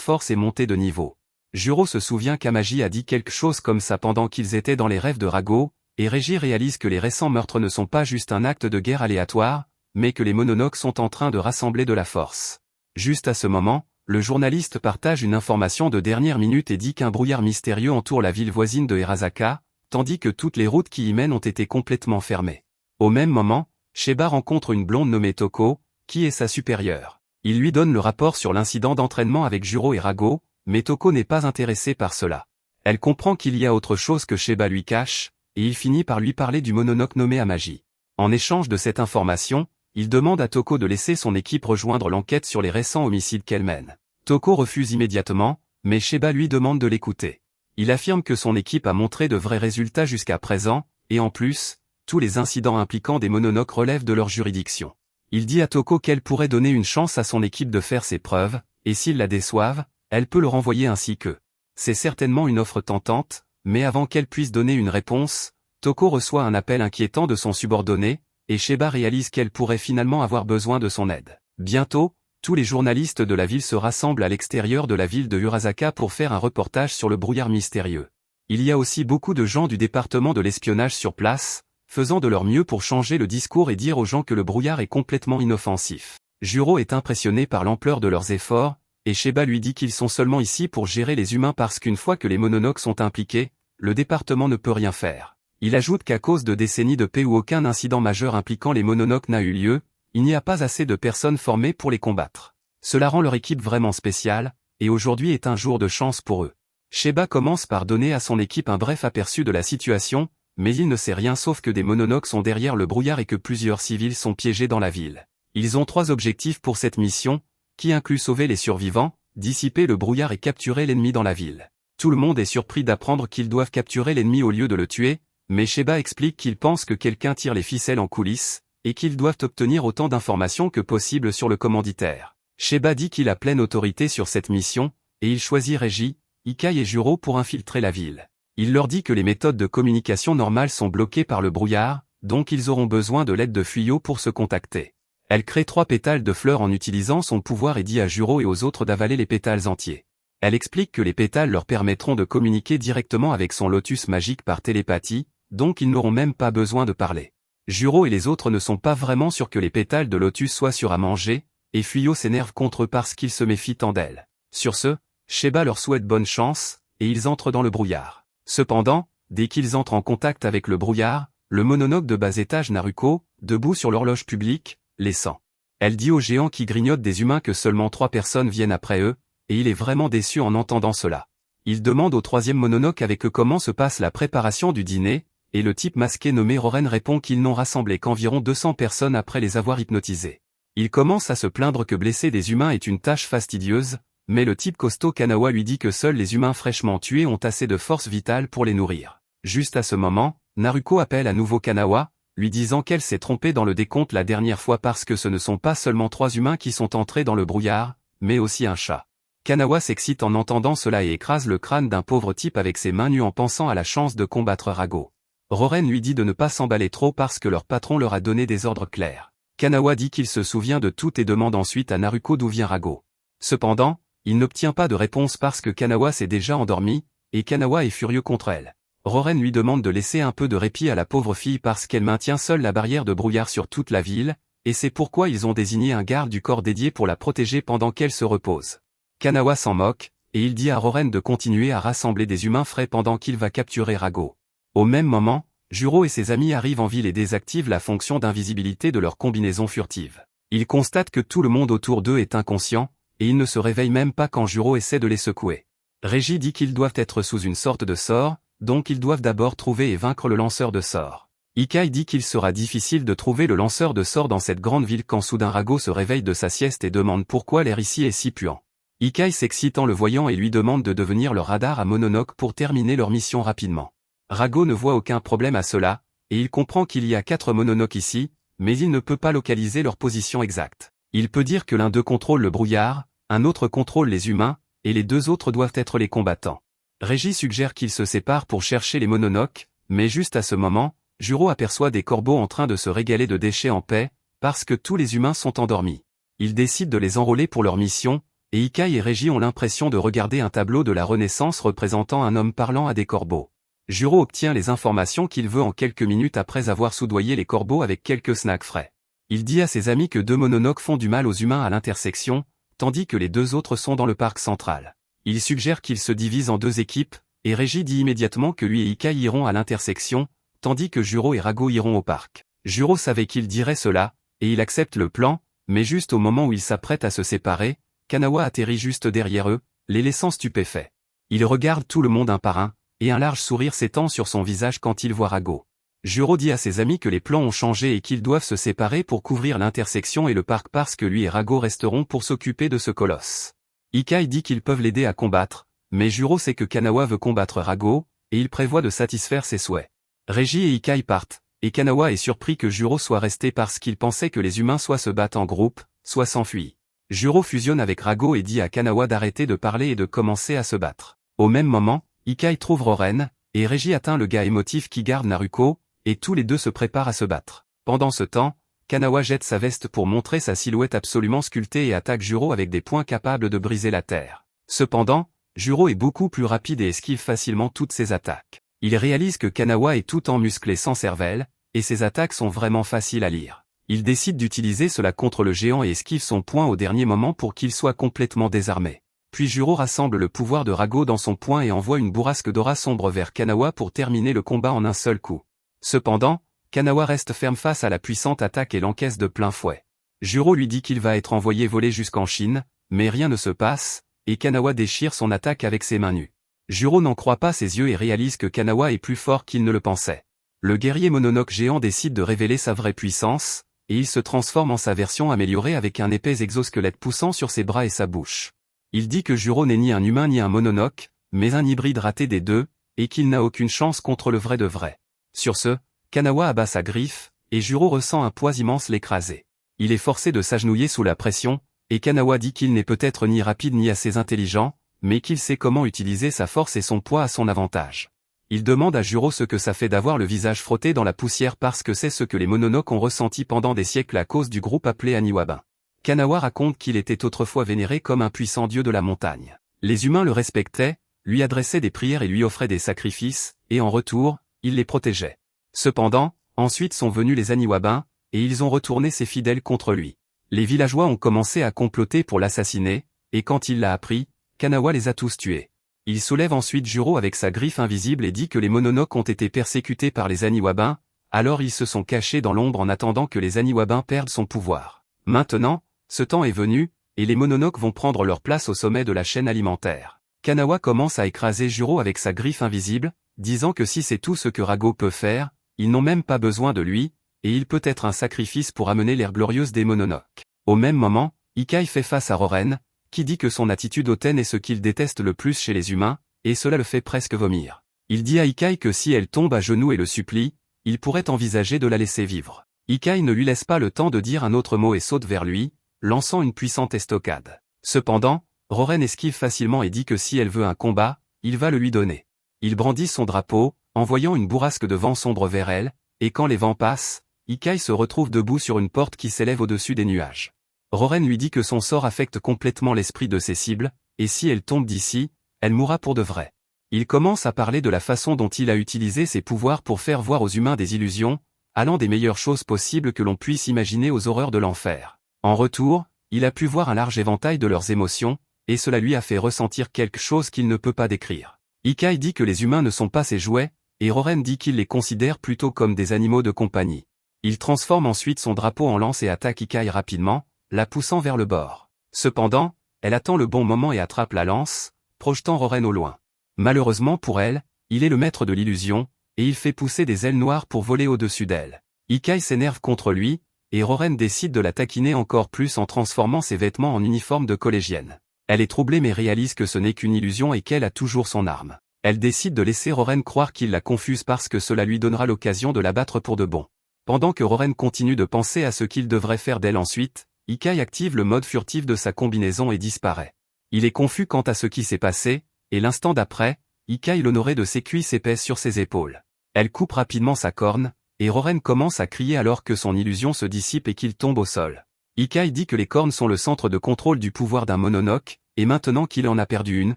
force et monter de niveau. Juro se souvient qu'Amagi a dit quelque chose comme ça pendant qu'ils étaient dans les rêves de Rago, et Régie réalise que les récents meurtres ne sont pas juste un acte de guerre aléatoire, mais que les Mononoke sont en train de rassembler de la force. Juste à ce moment, le journaliste partage une information de dernière minute et dit qu'un brouillard mystérieux entoure la ville voisine de Hirasaka, tandis que toutes les routes qui y mènent ont été complètement fermées. Au même moment, Sheba rencontre une blonde nommée Toko, qui est sa supérieure. Il lui donne le rapport sur l'incident d'entraînement avec Juro et Rago, mais Toko n'est pas intéressée par cela. Elle comprend qu'il y a autre chose que Sheba lui cache, et il finit par lui parler du Mononoke nommé Amagi. En échange de cette information, il demande à Toko de laisser son équipe rejoindre l'enquête sur les récents homicides qu'elle mène. Toko refuse immédiatement, mais Sheba lui demande de l'écouter. Il affirme que son équipe a montré de vrais résultats jusqu'à présent, et en plus, tous les incidents impliquant des Mononoke relèvent de leur juridiction. Il dit à Toko qu'elle pourrait donner une chance à son équipe de faire ses preuves, et s'ils la déçoivent, elle peut le renvoyer ainsi qu'eux. C'est certainement une offre tentante, mais avant qu'elle puisse donner une réponse, Toko reçoit un appel inquiétant de son subordonné, et Sheba réalise qu'elle pourrait finalement avoir besoin de son aide. Bientôt, tous les journalistes de la ville se rassemblent à l'extérieur de la ville de Hirasaka pour faire un reportage sur le brouillard mystérieux. Il y a aussi beaucoup de gens du département de l'espionnage sur place, faisant de leur mieux pour changer le discours et dire aux gens que le brouillard est complètement inoffensif. Juro est impressionné par l'ampleur de leurs efforts, et Sheba lui dit qu'ils sont seulement ici pour gérer les humains parce qu'une fois que les Mononoke sont impliqués, le département ne peut rien faire. Il ajoute qu'à cause de décennies de paix où aucun incident majeur impliquant les Mononoke n'a eu lieu, il n'y a pas assez de personnes formées pour les combattre. Cela rend leur équipe vraiment spéciale, et aujourd'hui est un jour de chance pour eux. Sheba commence par donner à son équipe un bref aperçu de la situation, mais il ne sait rien sauf que des Mononoke sont derrière le brouillard et que plusieurs civils sont piégés dans la ville. Ils ont 3 objectifs pour cette mission, qui inclut sauver les survivants, dissiper le brouillard et capturer l'ennemi dans la ville. Tout le monde est surpris d'apprendre qu'ils doivent capturer l'ennemi au lieu de le tuer, Mais Sheba explique qu'il pense que quelqu'un tire les ficelles en coulisses, et qu'ils doivent obtenir autant d'informations que possible sur le commanditaire. Sheba dit qu'il a pleine autorité sur cette mission, et il choisit Régie, Ikai et Juro pour infiltrer la ville. Il leur dit que les méthodes de communication normales sont bloquées par le brouillard, donc ils auront besoin de l'aide de Fuyo pour se contacter. Elle crée 3 pétales de fleurs en utilisant son pouvoir et dit à Juro et aux autres d'avaler les pétales entiers. Elle explique que les pétales leur permettront de communiquer directement avec son lotus magique par télépathie, donc ils n'auront même pas besoin de parler. Juro et les autres ne sont pas vraiment sûrs que les pétales de lotus soient sûrs à manger, et Fuyo s'énerve contre eux parce qu'ils se méfient tant d'elle. Sur ce, Sheba leur souhaite bonne chance, et ils entrent dans le brouillard. Cependant, dès qu'ils entrent en contact avec le brouillard, le mononoke de bas étage Naruko, debout sur l'horloge publique, les sent. Elle dit aux géants qui grignotent des humains que seulement 3 personnes viennent après eux, et il est vraiment déçu en entendant cela. Il demande au 3e mononoke avec eux comment se passe la préparation du dîner, et le type masqué nommé Roren répond qu'ils n'ont rassemblé qu'environ 200 personnes après les avoir hypnotisés. Il commence à se plaindre que blesser des humains est une tâche fastidieuse, mais le type costaud Kanawa lui dit que seuls les humains fraîchement tués ont assez de force vitale pour les nourrir. Juste à ce moment, Naruko appelle à nouveau Kanawa, lui disant qu'elle s'est trompée dans le décompte la dernière fois parce que ce ne sont pas seulement 3 humains qui sont entrés dans le brouillard, mais aussi un chat. Kanawa s'excite en entendant cela et écrase le crâne d'un pauvre type avec ses mains nues en pensant à la chance de combattre Rago. Roren lui dit de ne pas s'emballer trop parce que leur patron leur a donné des ordres clairs. Kanawa dit qu'il se souvient de tout et demande ensuite à Naruko d'où vient Rago. Cependant, il n'obtient pas de réponse parce que Kanawa s'est déjà endormi, et Kanawa est furieux contre elle. Roren lui demande de laisser un peu de répit à la pauvre fille parce qu'elle maintient seule la barrière de brouillard sur toute la ville, et c'est pourquoi ils ont désigné un garde du corps dédié pour la protéger pendant qu'elle se repose. Kanawa s'en moque, et il dit à Roren de continuer à rassembler des humains frais pendant qu'il va capturer Rago. Au même moment, Juro et ses amis arrivent en ville et désactivent la fonction d'invisibilité de leur combinaison furtive. Ils constatent que tout le monde autour d'eux est inconscient, et ils ne se réveillent même pas quand Juro essaie de les secouer. Régie dit qu'ils doivent être sous une sorte de sort, donc ils doivent d'abord trouver et vaincre le lanceur de sorts. Ikai dit qu'il sera difficile de trouver le lanceur de sorts dans cette grande ville quand soudain Rago se réveille de sa sieste et demande pourquoi l'air ici est si puant. Ikai s'excite en le voyant et lui demande de devenir leur radar à Mononoke pour terminer leur mission rapidement. Rago ne voit aucun problème à cela, et il comprend qu'il y a 4 Mononoke ici, mais il ne peut pas localiser leur position exacte. Il peut dire que l'un d'eux contrôle le brouillard, un autre contrôle les humains, et les 2 autres doivent être les combattants. Régie suggère qu'ils se séparent pour chercher les Mononoke, mais juste à ce moment, Juro aperçoit des corbeaux en train de se régaler de déchets en paix, parce que tous les humains sont endormis. Il décide de les enrôler pour leur mission, et Ikai et Régie ont l'impression de regarder un tableau de la Renaissance représentant un homme parlant à des corbeaux. Juro obtient les informations qu'il veut en quelques minutes après avoir soudoyé les corbeaux avec quelques snacks frais. Il dit à ses amis que 2 Mononoke font du mal aux humains à l'intersection, tandis que les 2 autres sont dans le parc central. Il suggère qu'ils se divisent en 2 équipes, et Régie dit immédiatement que lui et Ikai iront à l'intersection, tandis que Juro et Rago iront au parc. Juro savait qu'il dirait cela, et il accepte le plan, mais juste au moment où ils s'apprêtent à se séparer, Kanawa atterrit juste derrière eux, les laissant stupéfaits. Il regarde tout le monde un par un, et un large sourire s'étend sur son visage quand il voit Rago. Juro dit à ses amis que les plans ont changé et qu'ils doivent se séparer pour couvrir l'intersection et le parc parce que lui et Rago resteront pour s'occuper de ce colosse. Ikai dit qu'ils peuvent l'aider à combattre, mais Juro sait que Kanawa veut combattre Rago, et il prévoit de satisfaire ses souhaits. Régie et Ikai partent, et Kanawa est surpris que Juro soit resté parce qu'il pensait que les humains soit se battent en groupe, soit s'enfuient. Juro fusionne avec Rago et dit à Kanawa d'arrêter de parler et de commencer à se battre. Au même moment, Ikai trouve Roren, et Régie atteint le gars émotif qui garde Naruko, et tous les 2 se préparent à se battre. Pendant ce temps, Kanawa jette sa veste pour montrer sa silhouette absolument sculptée et attaque Juro avec des poings capables de briser la terre. Cependant, Juro est beaucoup plus rapide et esquive facilement toutes ses attaques. Il réalise que Kanawa est tout en musclé sans cervelle, et ses attaques sont vraiment faciles à lire. Il décide d'utiliser cela contre le géant et esquive son poing au dernier moment pour qu'il soit complètement désarmé. Puis Juro rassemble le pouvoir de Rago dans son poing et envoie une bourrasque d'aura sombre vers Kanawa pour terminer le combat en un seul coup. Cependant, Kanawa reste ferme face à la puissante attaque et l'encaisse de plein fouet. Juro lui dit qu'il va être envoyé voler jusqu'en Chine, mais rien ne se passe, et Kanawa déchire son attaque avec ses mains nues. Juro n'en croit pas ses yeux et réalise que Kanawa est plus fort qu'il ne le pensait. Le guerrier Mononoke géant décide de révéler sa vraie puissance, et il se transforme en sa version améliorée avec un épais exosquelette poussant sur ses bras et sa bouche. Il dit que Juro n'est ni un humain ni un Mononoke, mais un hybride raté des 2, et qu'il n'a aucune chance contre le vrai de vrai. Sur ce, Kanawa abat sa griffe, et Juro ressent un poids immense l'écraser. Il est forcé de s'agenouiller sous la pression, et Kanawa dit qu'il n'est peut-être ni rapide ni assez intelligent, mais qu'il sait comment utiliser sa force et son poids à son avantage. Il demande à Juro ce que ça fait d'avoir le visage frotté dans la poussière parce que c'est ce que les Mononoke ont ressenti pendant des siècles à cause du groupe appelé Aniwabin. Kanawa raconte qu'il était autrefois vénéré comme un puissant dieu de la montagne. Les humains le respectaient, lui adressaient des prières et lui offraient des sacrifices, et en retour, il les protégeait. Cependant, ensuite sont venus les Aniwabin, et ils ont retourné ses fidèles contre lui. Les villageois ont commencé à comploter pour l'assassiner, et quand il l'a appris, Kanawa les a tous tués. Il soulève ensuite Juro avec sa griffe invisible et dit que les Mononoke ont été persécutés par les Aniwabin, alors ils se sont cachés dans l'ombre en attendant que les Aniwabin perdent son pouvoir. Maintenant, ce temps est venu, et les Mononoke vont prendre leur place au sommet de la chaîne alimentaire. Kanawa commence à écraser Juro avec sa griffe invisible, disant que si c'est tout ce que Rago peut faire, ils n'ont même pas besoin de lui, et il peut être un sacrifice pour amener l'ère glorieuse des Mononoke. Au même moment, Ikai fait face à Roren, qui dit que son attitude hautaine est ce qu'il déteste le plus chez les humains, et cela le fait presque vomir. Il dit à Ikai que si elle tombe à genoux et le supplie, il pourrait envisager de la laisser vivre. Ikai ne lui laisse pas le temps de dire un autre mot et saute vers lui, lançant une puissante estocade. Cependant, Roren esquive facilement et dit que si elle veut un combat, il va le lui donner. Il brandit son drapeau, envoyant une bourrasque de vent sombre vers elle, et quand les vents passent, Ikai se retrouve debout sur une porte qui s'élève au-dessus des nuages. Roren lui dit que son sort affecte complètement l'esprit de ses cibles, et si elle tombe d'ici, elle mourra pour de vrai. Il commence à parler de la façon dont il a utilisé ses pouvoirs pour faire voir aux humains des illusions, allant des meilleures choses possibles que l'on puisse imaginer aux horreurs de l'enfer. En retour, il a pu voir un large éventail de leurs émotions, et cela lui a fait ressentir quelque chose qu'il ne peut pas décrire. Ikai dit que les humains ne sont pas ses jouets, et Roren dit qu'il les considère plutôt comme des animaux de compagnie. Il transforme ensuite son drapeau en lance et attaque Ikai rapidement, la poussant vers le bord. Cependant, elle attend le bon moment et attrape la lance, projetant Roren au loin. Malheureusement pour elle, il est le maître de l'illusion, et il fait pousser des ailes noires pour voler au-dessus d'elle. Ikai s'énerve contre lui, et Roren décide de la taquiner encore plus en transformant ses vêtements en uniforme de collégienne. Elle est troublée mais réalise que ce n'est qu'une illusion et qu'elle a toujours son arme. Elle décide de laisser Roren croire qu'il la confuse parce que cela lui donnera l'occasion de la battre pour de bon. Pendant que Roren continue de penser à ce qu'il devrait faire d'elle ensuite, Ikai active le mode furtif de sa combinaison et disparaît. Il est confus quant à ce qui s'est passé, et l'instant d'après, Ikai l'honorait de ses cuisses épaisses sur ses épaules. Elle coupe rapidement sa corne, et Roren commence à crier alors que son illusion se dissipe et qu'il tombe au sol. Ikai dit que les cornes sont le centre de contrôle du pouvoir d'un Mononoke, et maintenant qu'il en a perdu une,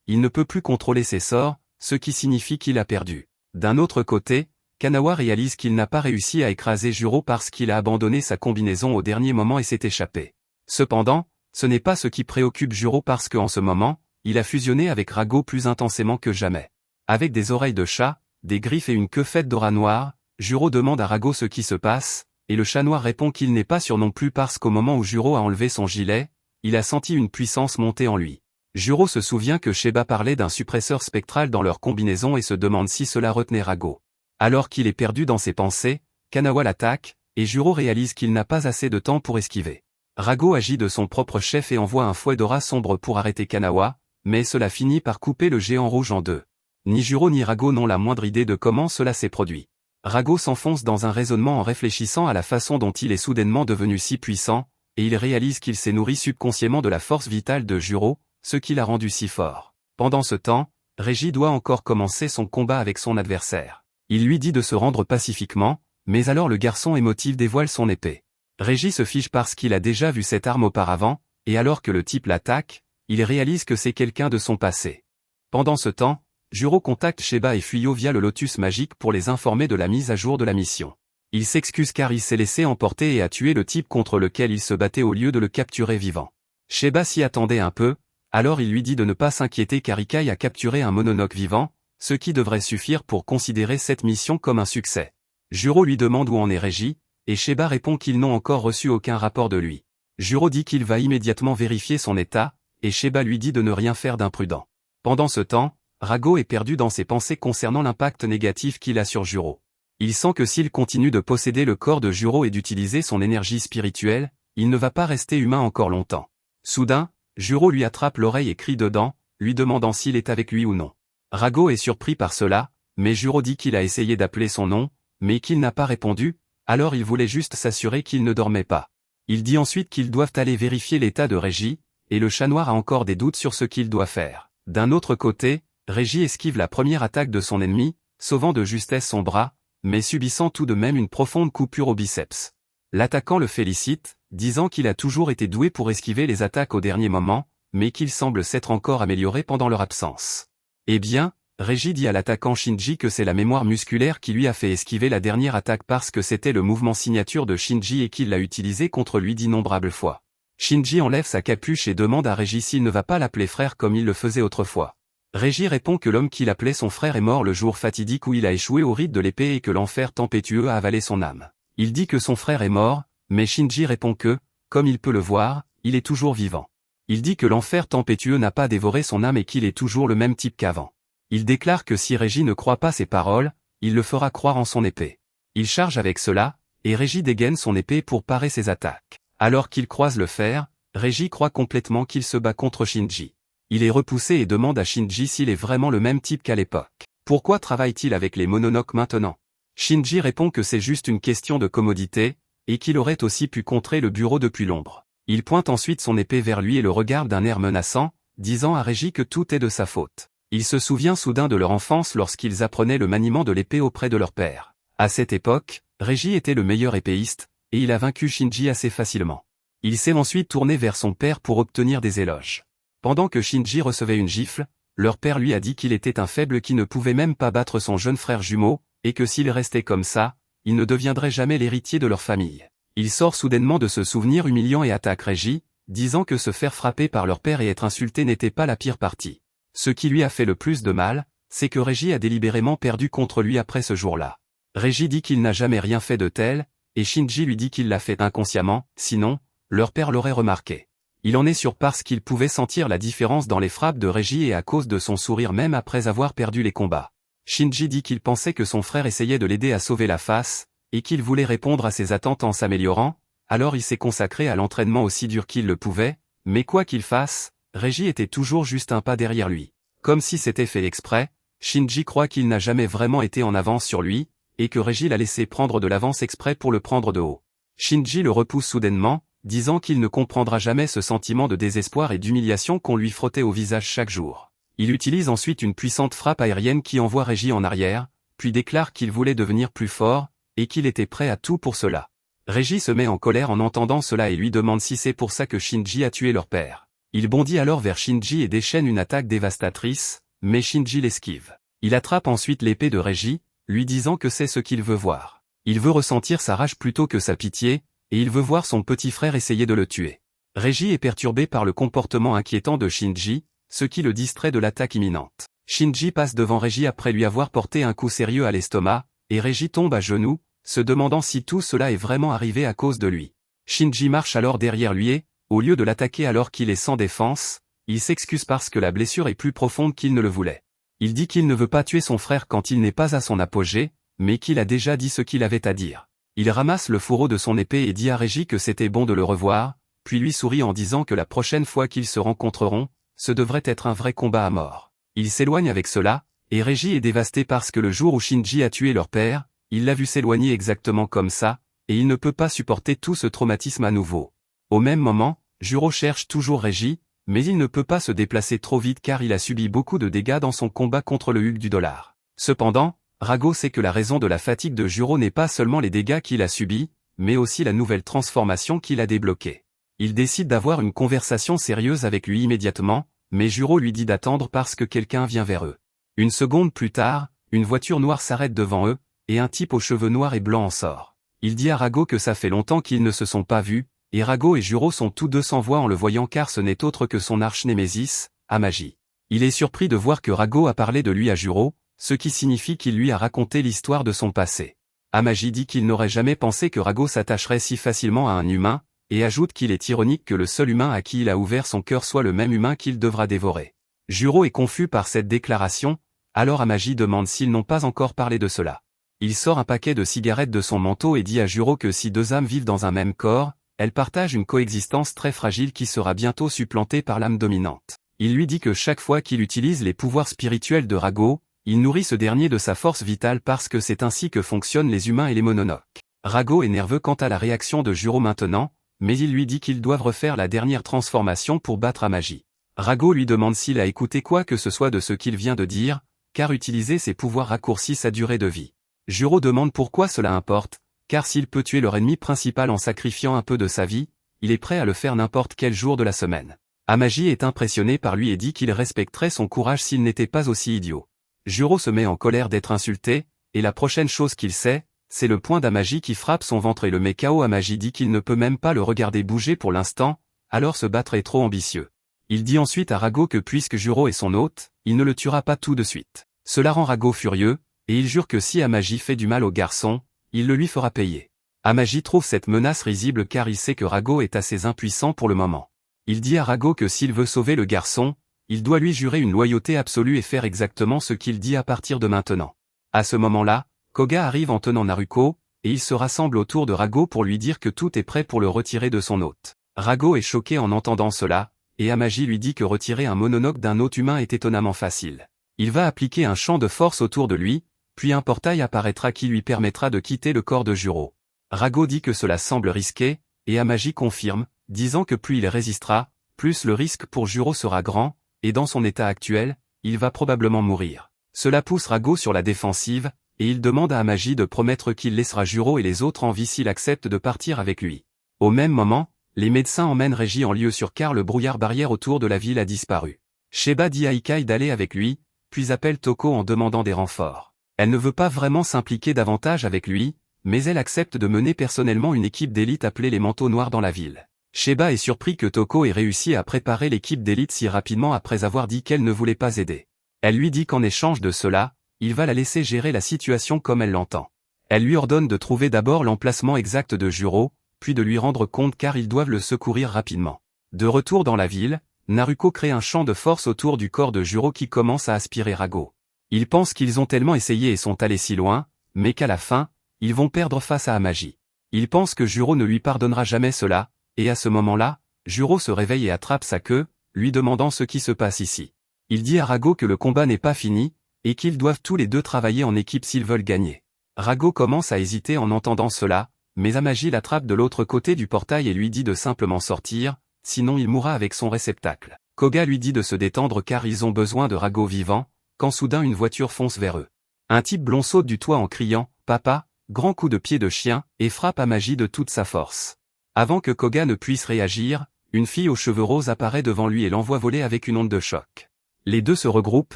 il ne peut plus contrôler ses sorts, ce qui signifie qu'il a perdu. D'un autre côté, Kanawa réalise qu'il n'a pas réussi à écraser Juro parce qu'il a abandonné sa combinaison au dernier moment et s'est échappé. Cependant, ce n'est pas ce qui préoccupe Juro parce qu'en ce moment, il a fusionné avec Rago plus intensément que jamais. Avec des oreilles de chat, des griffes et une queue faite d'aura noire, Juro demande à Rago ce qui se passe, et le chat noir répond qu'il n'est pas sûr non plus parce qu'au moment où Juro a enlevé son gilet, il a senti une puissance monter en lui. Juro se souvient que Sheba parlait d'un suppresseur spectral dans leur combinaison et se demande si cela retenait Rago. Alors qu'il est perdu dans ses pensées, Kanawa l'attaque, et Juro réalise qu'il n'a pas assez de temps pour esquiver. Rago agit de son propre chef et envoie un fouet d'aura sombre pour arrêter Kanawa, mais cela finit par couper le géant rouge en deux. Ni Juro ni Rago n'ont la moindre idée de comment cela s'est produit. Rago s'enfonce dans un raisonnement en réfléchissant à la façon dont il est soudainement devenu si puissant, et il réalise qu'il s'est nourri subconsciemment de la force vitale de Juro, ce qui l'a rendu si fort. Pendant ce temps, Régi doit encore commencer son combat avec son adversaire. Il lui dit de se rendre pacifiquement, mais alors le garçon émotif dévoile son épée. Régi se fiche parce qu'il a déjà vu cette arme auparavant, et alors que le type l'attaque, il réalise que c'est quelqu'un de son passé. Pendant ce temps, Juro contacte Sheba et Fuyo via le lotus magique pour les informer de la mise à jour de la mission. Il s'excuse car il s'est laissé emporter et a tué le type contre lequel il se battait au lieu de le capturer vivant. Sheba s'y attendait un peu, alors il lui dit de ne pas s'inquiéter car Ikai a capturé un Mononoke vivant, ce qui devrait suffire pour considérer cette mission comme un succès. Juro lui demande où en est Régi, et Sheba répond qu'ils n'ont encore reçu aucun rapport de lui. Juro dit qu'il va immédiatement vérifier son état, et Sheba lui dit de ne rien faire d'imprudent. Pendant ce temps, Rago est perdu dans ses pensées concernant l'impact négatif qu'il a sur Juro. Il sent que s'il continue de posséder le corps de Juro et d'utiliser son énergie spirituelle, il ne va pas rester humain encore longtemps. Soudain, Juro lui attrape l'oreille et crie dedans, lui demandant s'il est avec lui ou non. Rago est surpris par cela, mais Juro dit qu'il a essayé d'appeler son nom, mais qu'il n'a pas répondu, alors il voulait juste s'assurer qu'il ne dormait pas. Il dit ensuite qu'ils doivent aller vérifier l'état de Régis, et le chat noir a encore des doutes sur ce qu'il doit faire. D'un autre côté, Régis esquive la première attaque de son ennemi, sauvant de justesse son bras, mais subissant tout de même une profonde coupure au biceps. L'attaquant le félicite, disant qu'il a toujours été doué pour esquiver les attaques au dernier moment, mais qu'il semble s'être encore amélioré pendant leur absence. Eh bien, Régis dit à l'attaquant Shinji que c'est la mémoire musculaire qui lui a fait esquiver la dernière attaque parce que c'était le mouvement signature de Shinji et qu'il l'a utilisé contre lui d'innombrables fois. Shinji enlève sa capuche et demande à Régis s'il ne va pas l'appeler frère comme il le faisait autrefois. Régis répond que l'homme qu'il appelait son frère est mort le jour fatidique où il a échoué au rite de l'épée et que l'enfer tempétueux a avalé son âme. Il dit que son frère est mort, mais Shinji répond que, comme il peut le voir, il est toujours vivant. Il dit que l'enfer tempétueux n'a pas dévoré son âme et qu'il est toujours le même type qu'avant. Il déclare que si Régis ne croit pas ses paroles, il le fera croire en son épée. Il charge avec cela, et Régis dégaine son épée pour parer ses attaques. Alors qu'il croise le fer, Régis croit complètement qu'il se bat contre Shinji. Il est repoussé et demande à Shinji s'il est vraiment le même type qu'à l'époque. Pourquoi travaille-t-il avec les Mononoke maintenant? Shinji répond que c'est juste une question de commodité, et qu'il aurait aussi pu contrer le bureau depuis l'ombre. Il pointe ensuite son épée vers lui et le regarde d'un air menaçant, disant à Régis que tout est de sa faute. Il se souvient soudain de leur enfance lorsqu'ils apprenaient le maniement de l'épée auprès de leur père. À cette époque, Régis était le meilleur épéiste, et il a vaincu Shinji assez facilement. Il s'est ensuite tourné vers son père pour obtenir des éloges. Pendant que Shinji recevait une gifle, leur père lui a dit qu'il était un faible qui ne pouvait même pas battre son jeune frère jumeau, et que s'il restait comme ça, il ne deviendrait jamais l'héritier de leur famille. Il sort soudainement de ce souvenir humiliant et attaque Régis, disant que se faire frapper par leur père et être insulté n'était pas la pire partie. Ce qui lui a fait le plus de mal, c'est que Régis a délibérément perdu contre lui après ce jour-là. Régis dit qu'il n'a jamais rien fait de tel, et Shinji lui dit qu'il l'a fait inconsciemment, sinon, leur père l'aurait remarqué. Il en est sûr parce qu'il pouvait sentir la différence dans les frappes de Régis et à cause de son sourire même après avoir perdu les combats. Shinji dit qu'il pensait que son frère essayait de l'aider à sauver la face, et qu'il voulait répondre à ses attentes en s'améliorant, alors il s'est consacré à l'entraînement aussi dur qu'il le pouvait, mais quoi qu'il fasse, Régis était toujours juste un pas derrière lui. Comme si c'était fait exprès, Shinji croit qu'il n'a jamais vraiment été en avance sur lui, et que Régis l'a laissé prendre de l'avance exprès pour le prendre de haut. Shinji le repousse soudainement, disant qu'il ne comprendra jamais ce sentiment de désespoir et d'humiliation qu'on lui frottait au visage chaque jour. Il utilise ensuite une puissante frappe aérienne qui envoie Régis en arrière, puis déclare qu'il voulait devenir plus fort, et qu'il était prêt à tout pour cela. Régis se met en colère en entendant cela et lui demande si c'est pour ça que Shinji a tué leur père. Il bondit alors vers Shinji et déchaîne une attaque dévastatrice, mais Shinji l'esquive. Il attrape ensuite l'épée de Régis, lui disant que c'est ce qu'il veut voir. Il veut ressentir sa rage plutôt que sa pitié, et il veut voir son petit frère essayer de le tuer. Régis est perturbé par le comportement inquiétant de Shinji, ce qui le distrait de l'attaque imminente. Shinji passe devant Régis après lui avoir porté un coup sérieux à l'estomac, et Régis tombe à genoux, se demandant si tout cela est vraiment arrivé à cause de lui. Shinji marche alors derrière lui et, au lieu de l'attaquer alors qu'il est sans défense, il s'excuse parce que la blessure est plus profonde qu'il ne le voulait. Il dit qu'il ne veut pas tuer son frère quand il n'est pas à son apogée, mais qu'il a déjà dit ce qu'il avait à dire. Il ramasse le fourreau de son épée et dit à Régis que c'était bon de le revoir, puis lui sourit en disant que la prochaine fois qu'ils se rencontreront, ce devrait être un vrai combat à mort. Il s'éloigne avec cela, et Régis est dévasté parce que le jour où Shinji a tué leur père, il l'a vu s'éloigner exactement comme ça, et il ne peut pas supporter tout ce traumatisme à nouveau. Au même moment, Juro cherche toujours Régis, mais il ne peut pas se déplacer trop vite car il a subi beaucoup de dégâts dans son combat contre le Hulk du dollar. Cependant, Rago sait que la raison de la fatigue de Juro n'est pas seulement les dégâts qu'il a subis, mais aussi la nouvelle transformation qu'il a débloquée. Il décide d'avoir une conversation sérieuse avec lui immédiatement, mais Juro lui dit d'attendre parce que quelqu'un vient vers eux. Une seconde plus tard, une voiture noire s'arrête devant eux, et un type aux cheveux noirs et blancs en sort. Il dit à Rago que ça fait longtemps qu'ils ne se sont pas vus, et Rago et Juro sont tous deux sans voix en le voyant car ce n'est autre que son arch-némésis, Amagi. Il est surpris de voir que Rago a parlé de lui à Juro, ce qui signifie qu'il lui a raconté l'histoire de son passé. Amagi dit qu'il n'aurait jamais pensé que Rago s'attacherait si facilement à un humain, et ajoute qu'il est ironique que le seul humain à qui il a ouvert son cœur soit le même humain qu'il devra dévorer. Juro est confus par cette déclaration, alors Amagi demande s'ils n'ont pas encore parlé de cela. Il sort un paquet de cigarettes de son manteau et dit à Juro que si deux âmes vivent dans un même corps, elles partagent une coexistence très fragile qui sera bientôt supplantée par l'âme dominante. Il lui dit que chaque fois qu'il utilise les pouvoirs spirituels de Rago, Il nourrit ce dernier de sa force vitale parce que c'est ainsi que fonctionnent les humains et les mononoques. Rago est nerveux quant à la réaction de Juro maintenant, mais il lui dit qu'ils doivent refaire la dernière transformation pour battre Amaji. Rago lui demande s'il a écouté quoi que ce soit de ce qu'il vient de dire, car utiliser ses pouvoirs raccourcit sa durée de vie. Juro demande pourquoi cela importe, car s'il peut tuer leur ennemi principal en sacrifiant un peu de sa vie, il est prêt à le faire n'importe quel jour de la semaine. Amaji est impressionné par lui et dit qu'il respecterait son courage s'il n'était pas aussi idiot. Juro se met en colère d'être insulté, et la prochaine chose qu'il sait, c'est le poing d'Amaji qui frappe son ventre et le met KO. Amaji dit qu'il ne peut même pas le regarder bouger pour l'instant, alors se battre est trop ambitieux. Il dit ensuite à Rago que puisque Juro est son hôte, il ne le tuera pas tout de suite. Cela rend Rago furieux, et il jure que si Amaji fait du mal au garçon, il le lui fera payer. Amaji trouve cette menace risible car il sait que Rago est assez impuissant pour le moment. Il dit à Rago que s'il veut sauver le garçon, il doit lui jurer une loyauté absolue et faire exactement ce qu'il dit à partir de maintenant. À ce moment-là, Koga arrive en tenant Naruko, et ils se rassemblent autour de Rago pour lui dire que tout est prêt pour le retirer de son hôte. Rago est choqué en entendant cela, et Amaji lui dit que retirer un mononoke d'un hôte humain est étonnamment facile. Il va appliquer un champ de force autour de lui, puis un portail apparaîtra qui lui permettra de quitter le corps de Juro. Rago dit que cela semble risqué, et Amaji confirme, disant que plus il résistera, plus le risque pour Juro sera grand, et dans son état actuel, il va probablement mourir. Cela pousse Rago sur la défensive, et il demande à Amaji de promettre qu'il laissera Juro et les autres en vie s'il accepte de partir avec lui. Au même moment, les médecins emmènent Reiji en lieu sûr car le brouillard barrière autour de la ville a disparu. Sheba dit à Ikai d'aller avec lui, puis appelle Toko en demandant des renforts. Elle ne veut pas vraiment s'impliquer davantage avec lui, mais elle accepte de mener personnellement une équipe d'élite appelée les Manteaux Noirs dans la ville. Sheba est surpris que Toko ait réussi à préparer l'équipe d'élite si rapidement après avoir dit qu'elle ne voulait pas aider. Elle lui dit qu'en échange de cela, il va la laisser gérer la situation comme elle l'entend. Elle lui ordonne de trouver d'abord l'emplacement exact de Juro, puis de lui rendre compte car ils doivent le secourir rapidement. De retour dans la ville, Naruko crée un champ de force autour du corps de Juro qui commence à aspirer Rago. Ils pensent qu'ils ont tellement essayé et sont allés si loin, mais qu'à la fin, ils vont perdre face à Amaji. Ils pensent que Juro ne lui pardonnera jamais cela, et à ce moment-là, Juro se réveille et attrape sa queue, lui demandant ce qui se passe ici. Il dit à Rago que le combat n'est pas fini, et qu'ils doivent tous les deux travailler en équipe s'ils veulent gagner. Rago commence à hésiter en entendant cela, mais Amaji l'attrape de l'autre côté du portail et lui dit de simplement sortir, sinon il mourra avec son réceptacle. Koga lui dit de se détendre car ils ont besoin de Rago vivant, quand soudain une voiture fonce vers eux. Un type blond saute du toit en criant « Papa !» grand coup de pied de chien, et frappe Amaji de toute sa force. Avant que Koga ne puisse réagir, une fille aux cheveux roses apparaît devant lui et l'envoie voler avec une onde de choc. Les deux se regroupent,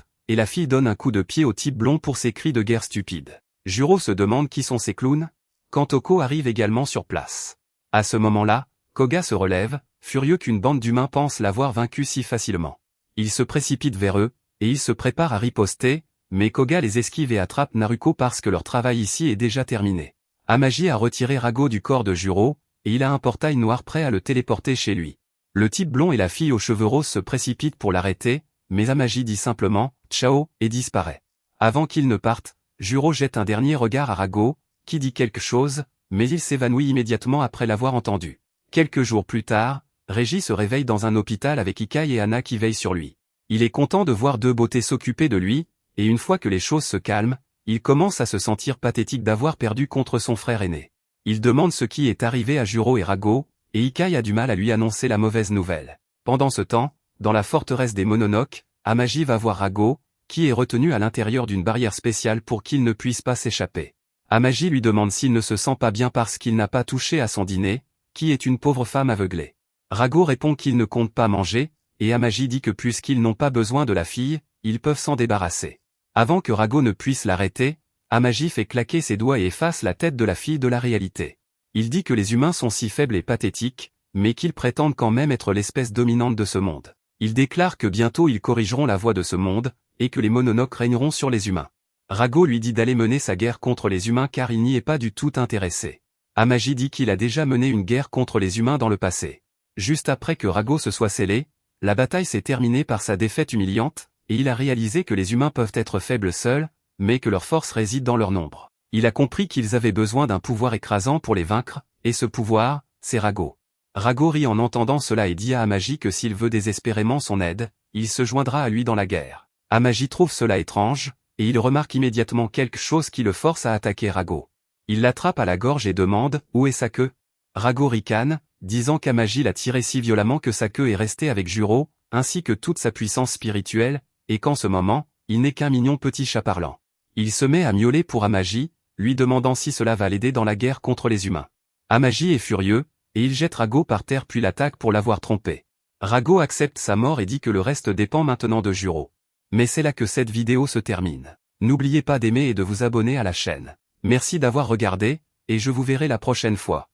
et la fille donne un coup de pied au type blond pour ses cris de guerre stupides. Juro se demande qui sont ces clowns, quand Toko arrive également sur place. À ce moment-là, Koga se relève, furieux qu'une bande d'humains pense l'avoir vaincu si facilement. Il se précipite vers eux, et il se prépare à riposter, mais Koga les esquive et attrape Naruko parce que leur travail ici est déjà terminé. Amaji a retiré Rago du corps de Juro, et il a un portail noir prêt à le téléporter chez lui. Le type blond et la fille aux cheveux roses se précipitent pour l'arrêter, mais Amaji dit simplement « Ciao » et disparaît. Avant qu'il ne parte, Juro jette un dernier regard à Rago, qui dit quelque chose, mais il s'évanouit immédiatement après l'avoir entendu. Quelques jours plus tard, Reiji se réveille dans un hôpital avec Ikai et Anna qui veillent sur lui. Il est content de voir deux beautés s'occuper de lui, et une fois que les choses se calment, il commence à se sentir pathétique d'avoir perdu contre son frère aîné. Il demande ce qui est arrivé à Juro et Rago, et Ikai a du mal à lui annoncer la mauvaise nouvelle. Pendant ce temps, dans la forteresse des Mononoke, Amaji va voir Rago, qui est retenu à l'intérieur d'une barrière spéciale pour qu'il ne puisse pas s'échapper. Amaji lui demande s'il ne se sent pas bien parce qu'il n'a pas touché à son dîner, qui est une pauvre femme aveuglée. Rago répond qu'il ne compte pas manger, et Amaji dit que puisqu'ils n'ont pas besoin de la fille, ils peuvent s'en débarrasser. Avant que Rago ne puisse l'arrêter, Amaji fait claquer ses doigts et efface la tête de la fille de la réalité. Il dit que les humains sont si faibles et pathétiques, mais qu'ils prétendent quand même être l'espèce dominante de ce monde. Il déclare que bientôt ils corrigeront la voie de ce monde, et que les Mononoke régneront sur les humains. Rago lui dit d'aller mener sa guerre contre les humains car il n'y est pas du tout intéressé. Amaji dit qu'il a déjà mené une guerre contre les humains dans le passé. Juste après que Rago se soit scellé, la bataille s'est terminée par sa défaite humiliante, et il a réalisé que les humains peuvent être faibles seuls, mais que leur force réside dans leur nombre. Il a compris qu'ils avaient besoin d'un pouvoir écrasant pour les vaincre, et ce pouvoir, c'est Rago. Rago rit en entendant cela et dit à Amaji que s'il veut désespérément son aide, il se joindra à lui dans la guerre. Amaji trouve cela étrange, et il remarque immédiatement quelque chose qui le force à attaquer Rago. Il l'attrape à la gorge et demande « Où est sa queue ?» Rago ricane, disant qu'Amagi l'a tiré si violemment que sa queue est restée avec Juro, ainsi que toute sa puissance spirituelle, et qu'en ce moment, il n'est qu'un mignon petit chat parlant. Il se met à miauler pour Amagi, lui demandant si cela va l'aider dans la guerre contre les humains. Amagi est furieux, et il jette Rago par terre puis l'attaque pour l'avoir trompé. Rago accepte sa mort et dit que le reste dépend maintenant de Juro. Mais c'est là que cette vidéo se termine. N'oubliez pas d'aimer et de vous abonner à la chaîne. Merci d'avoir regardé, et je vous verrai la prochaine fois.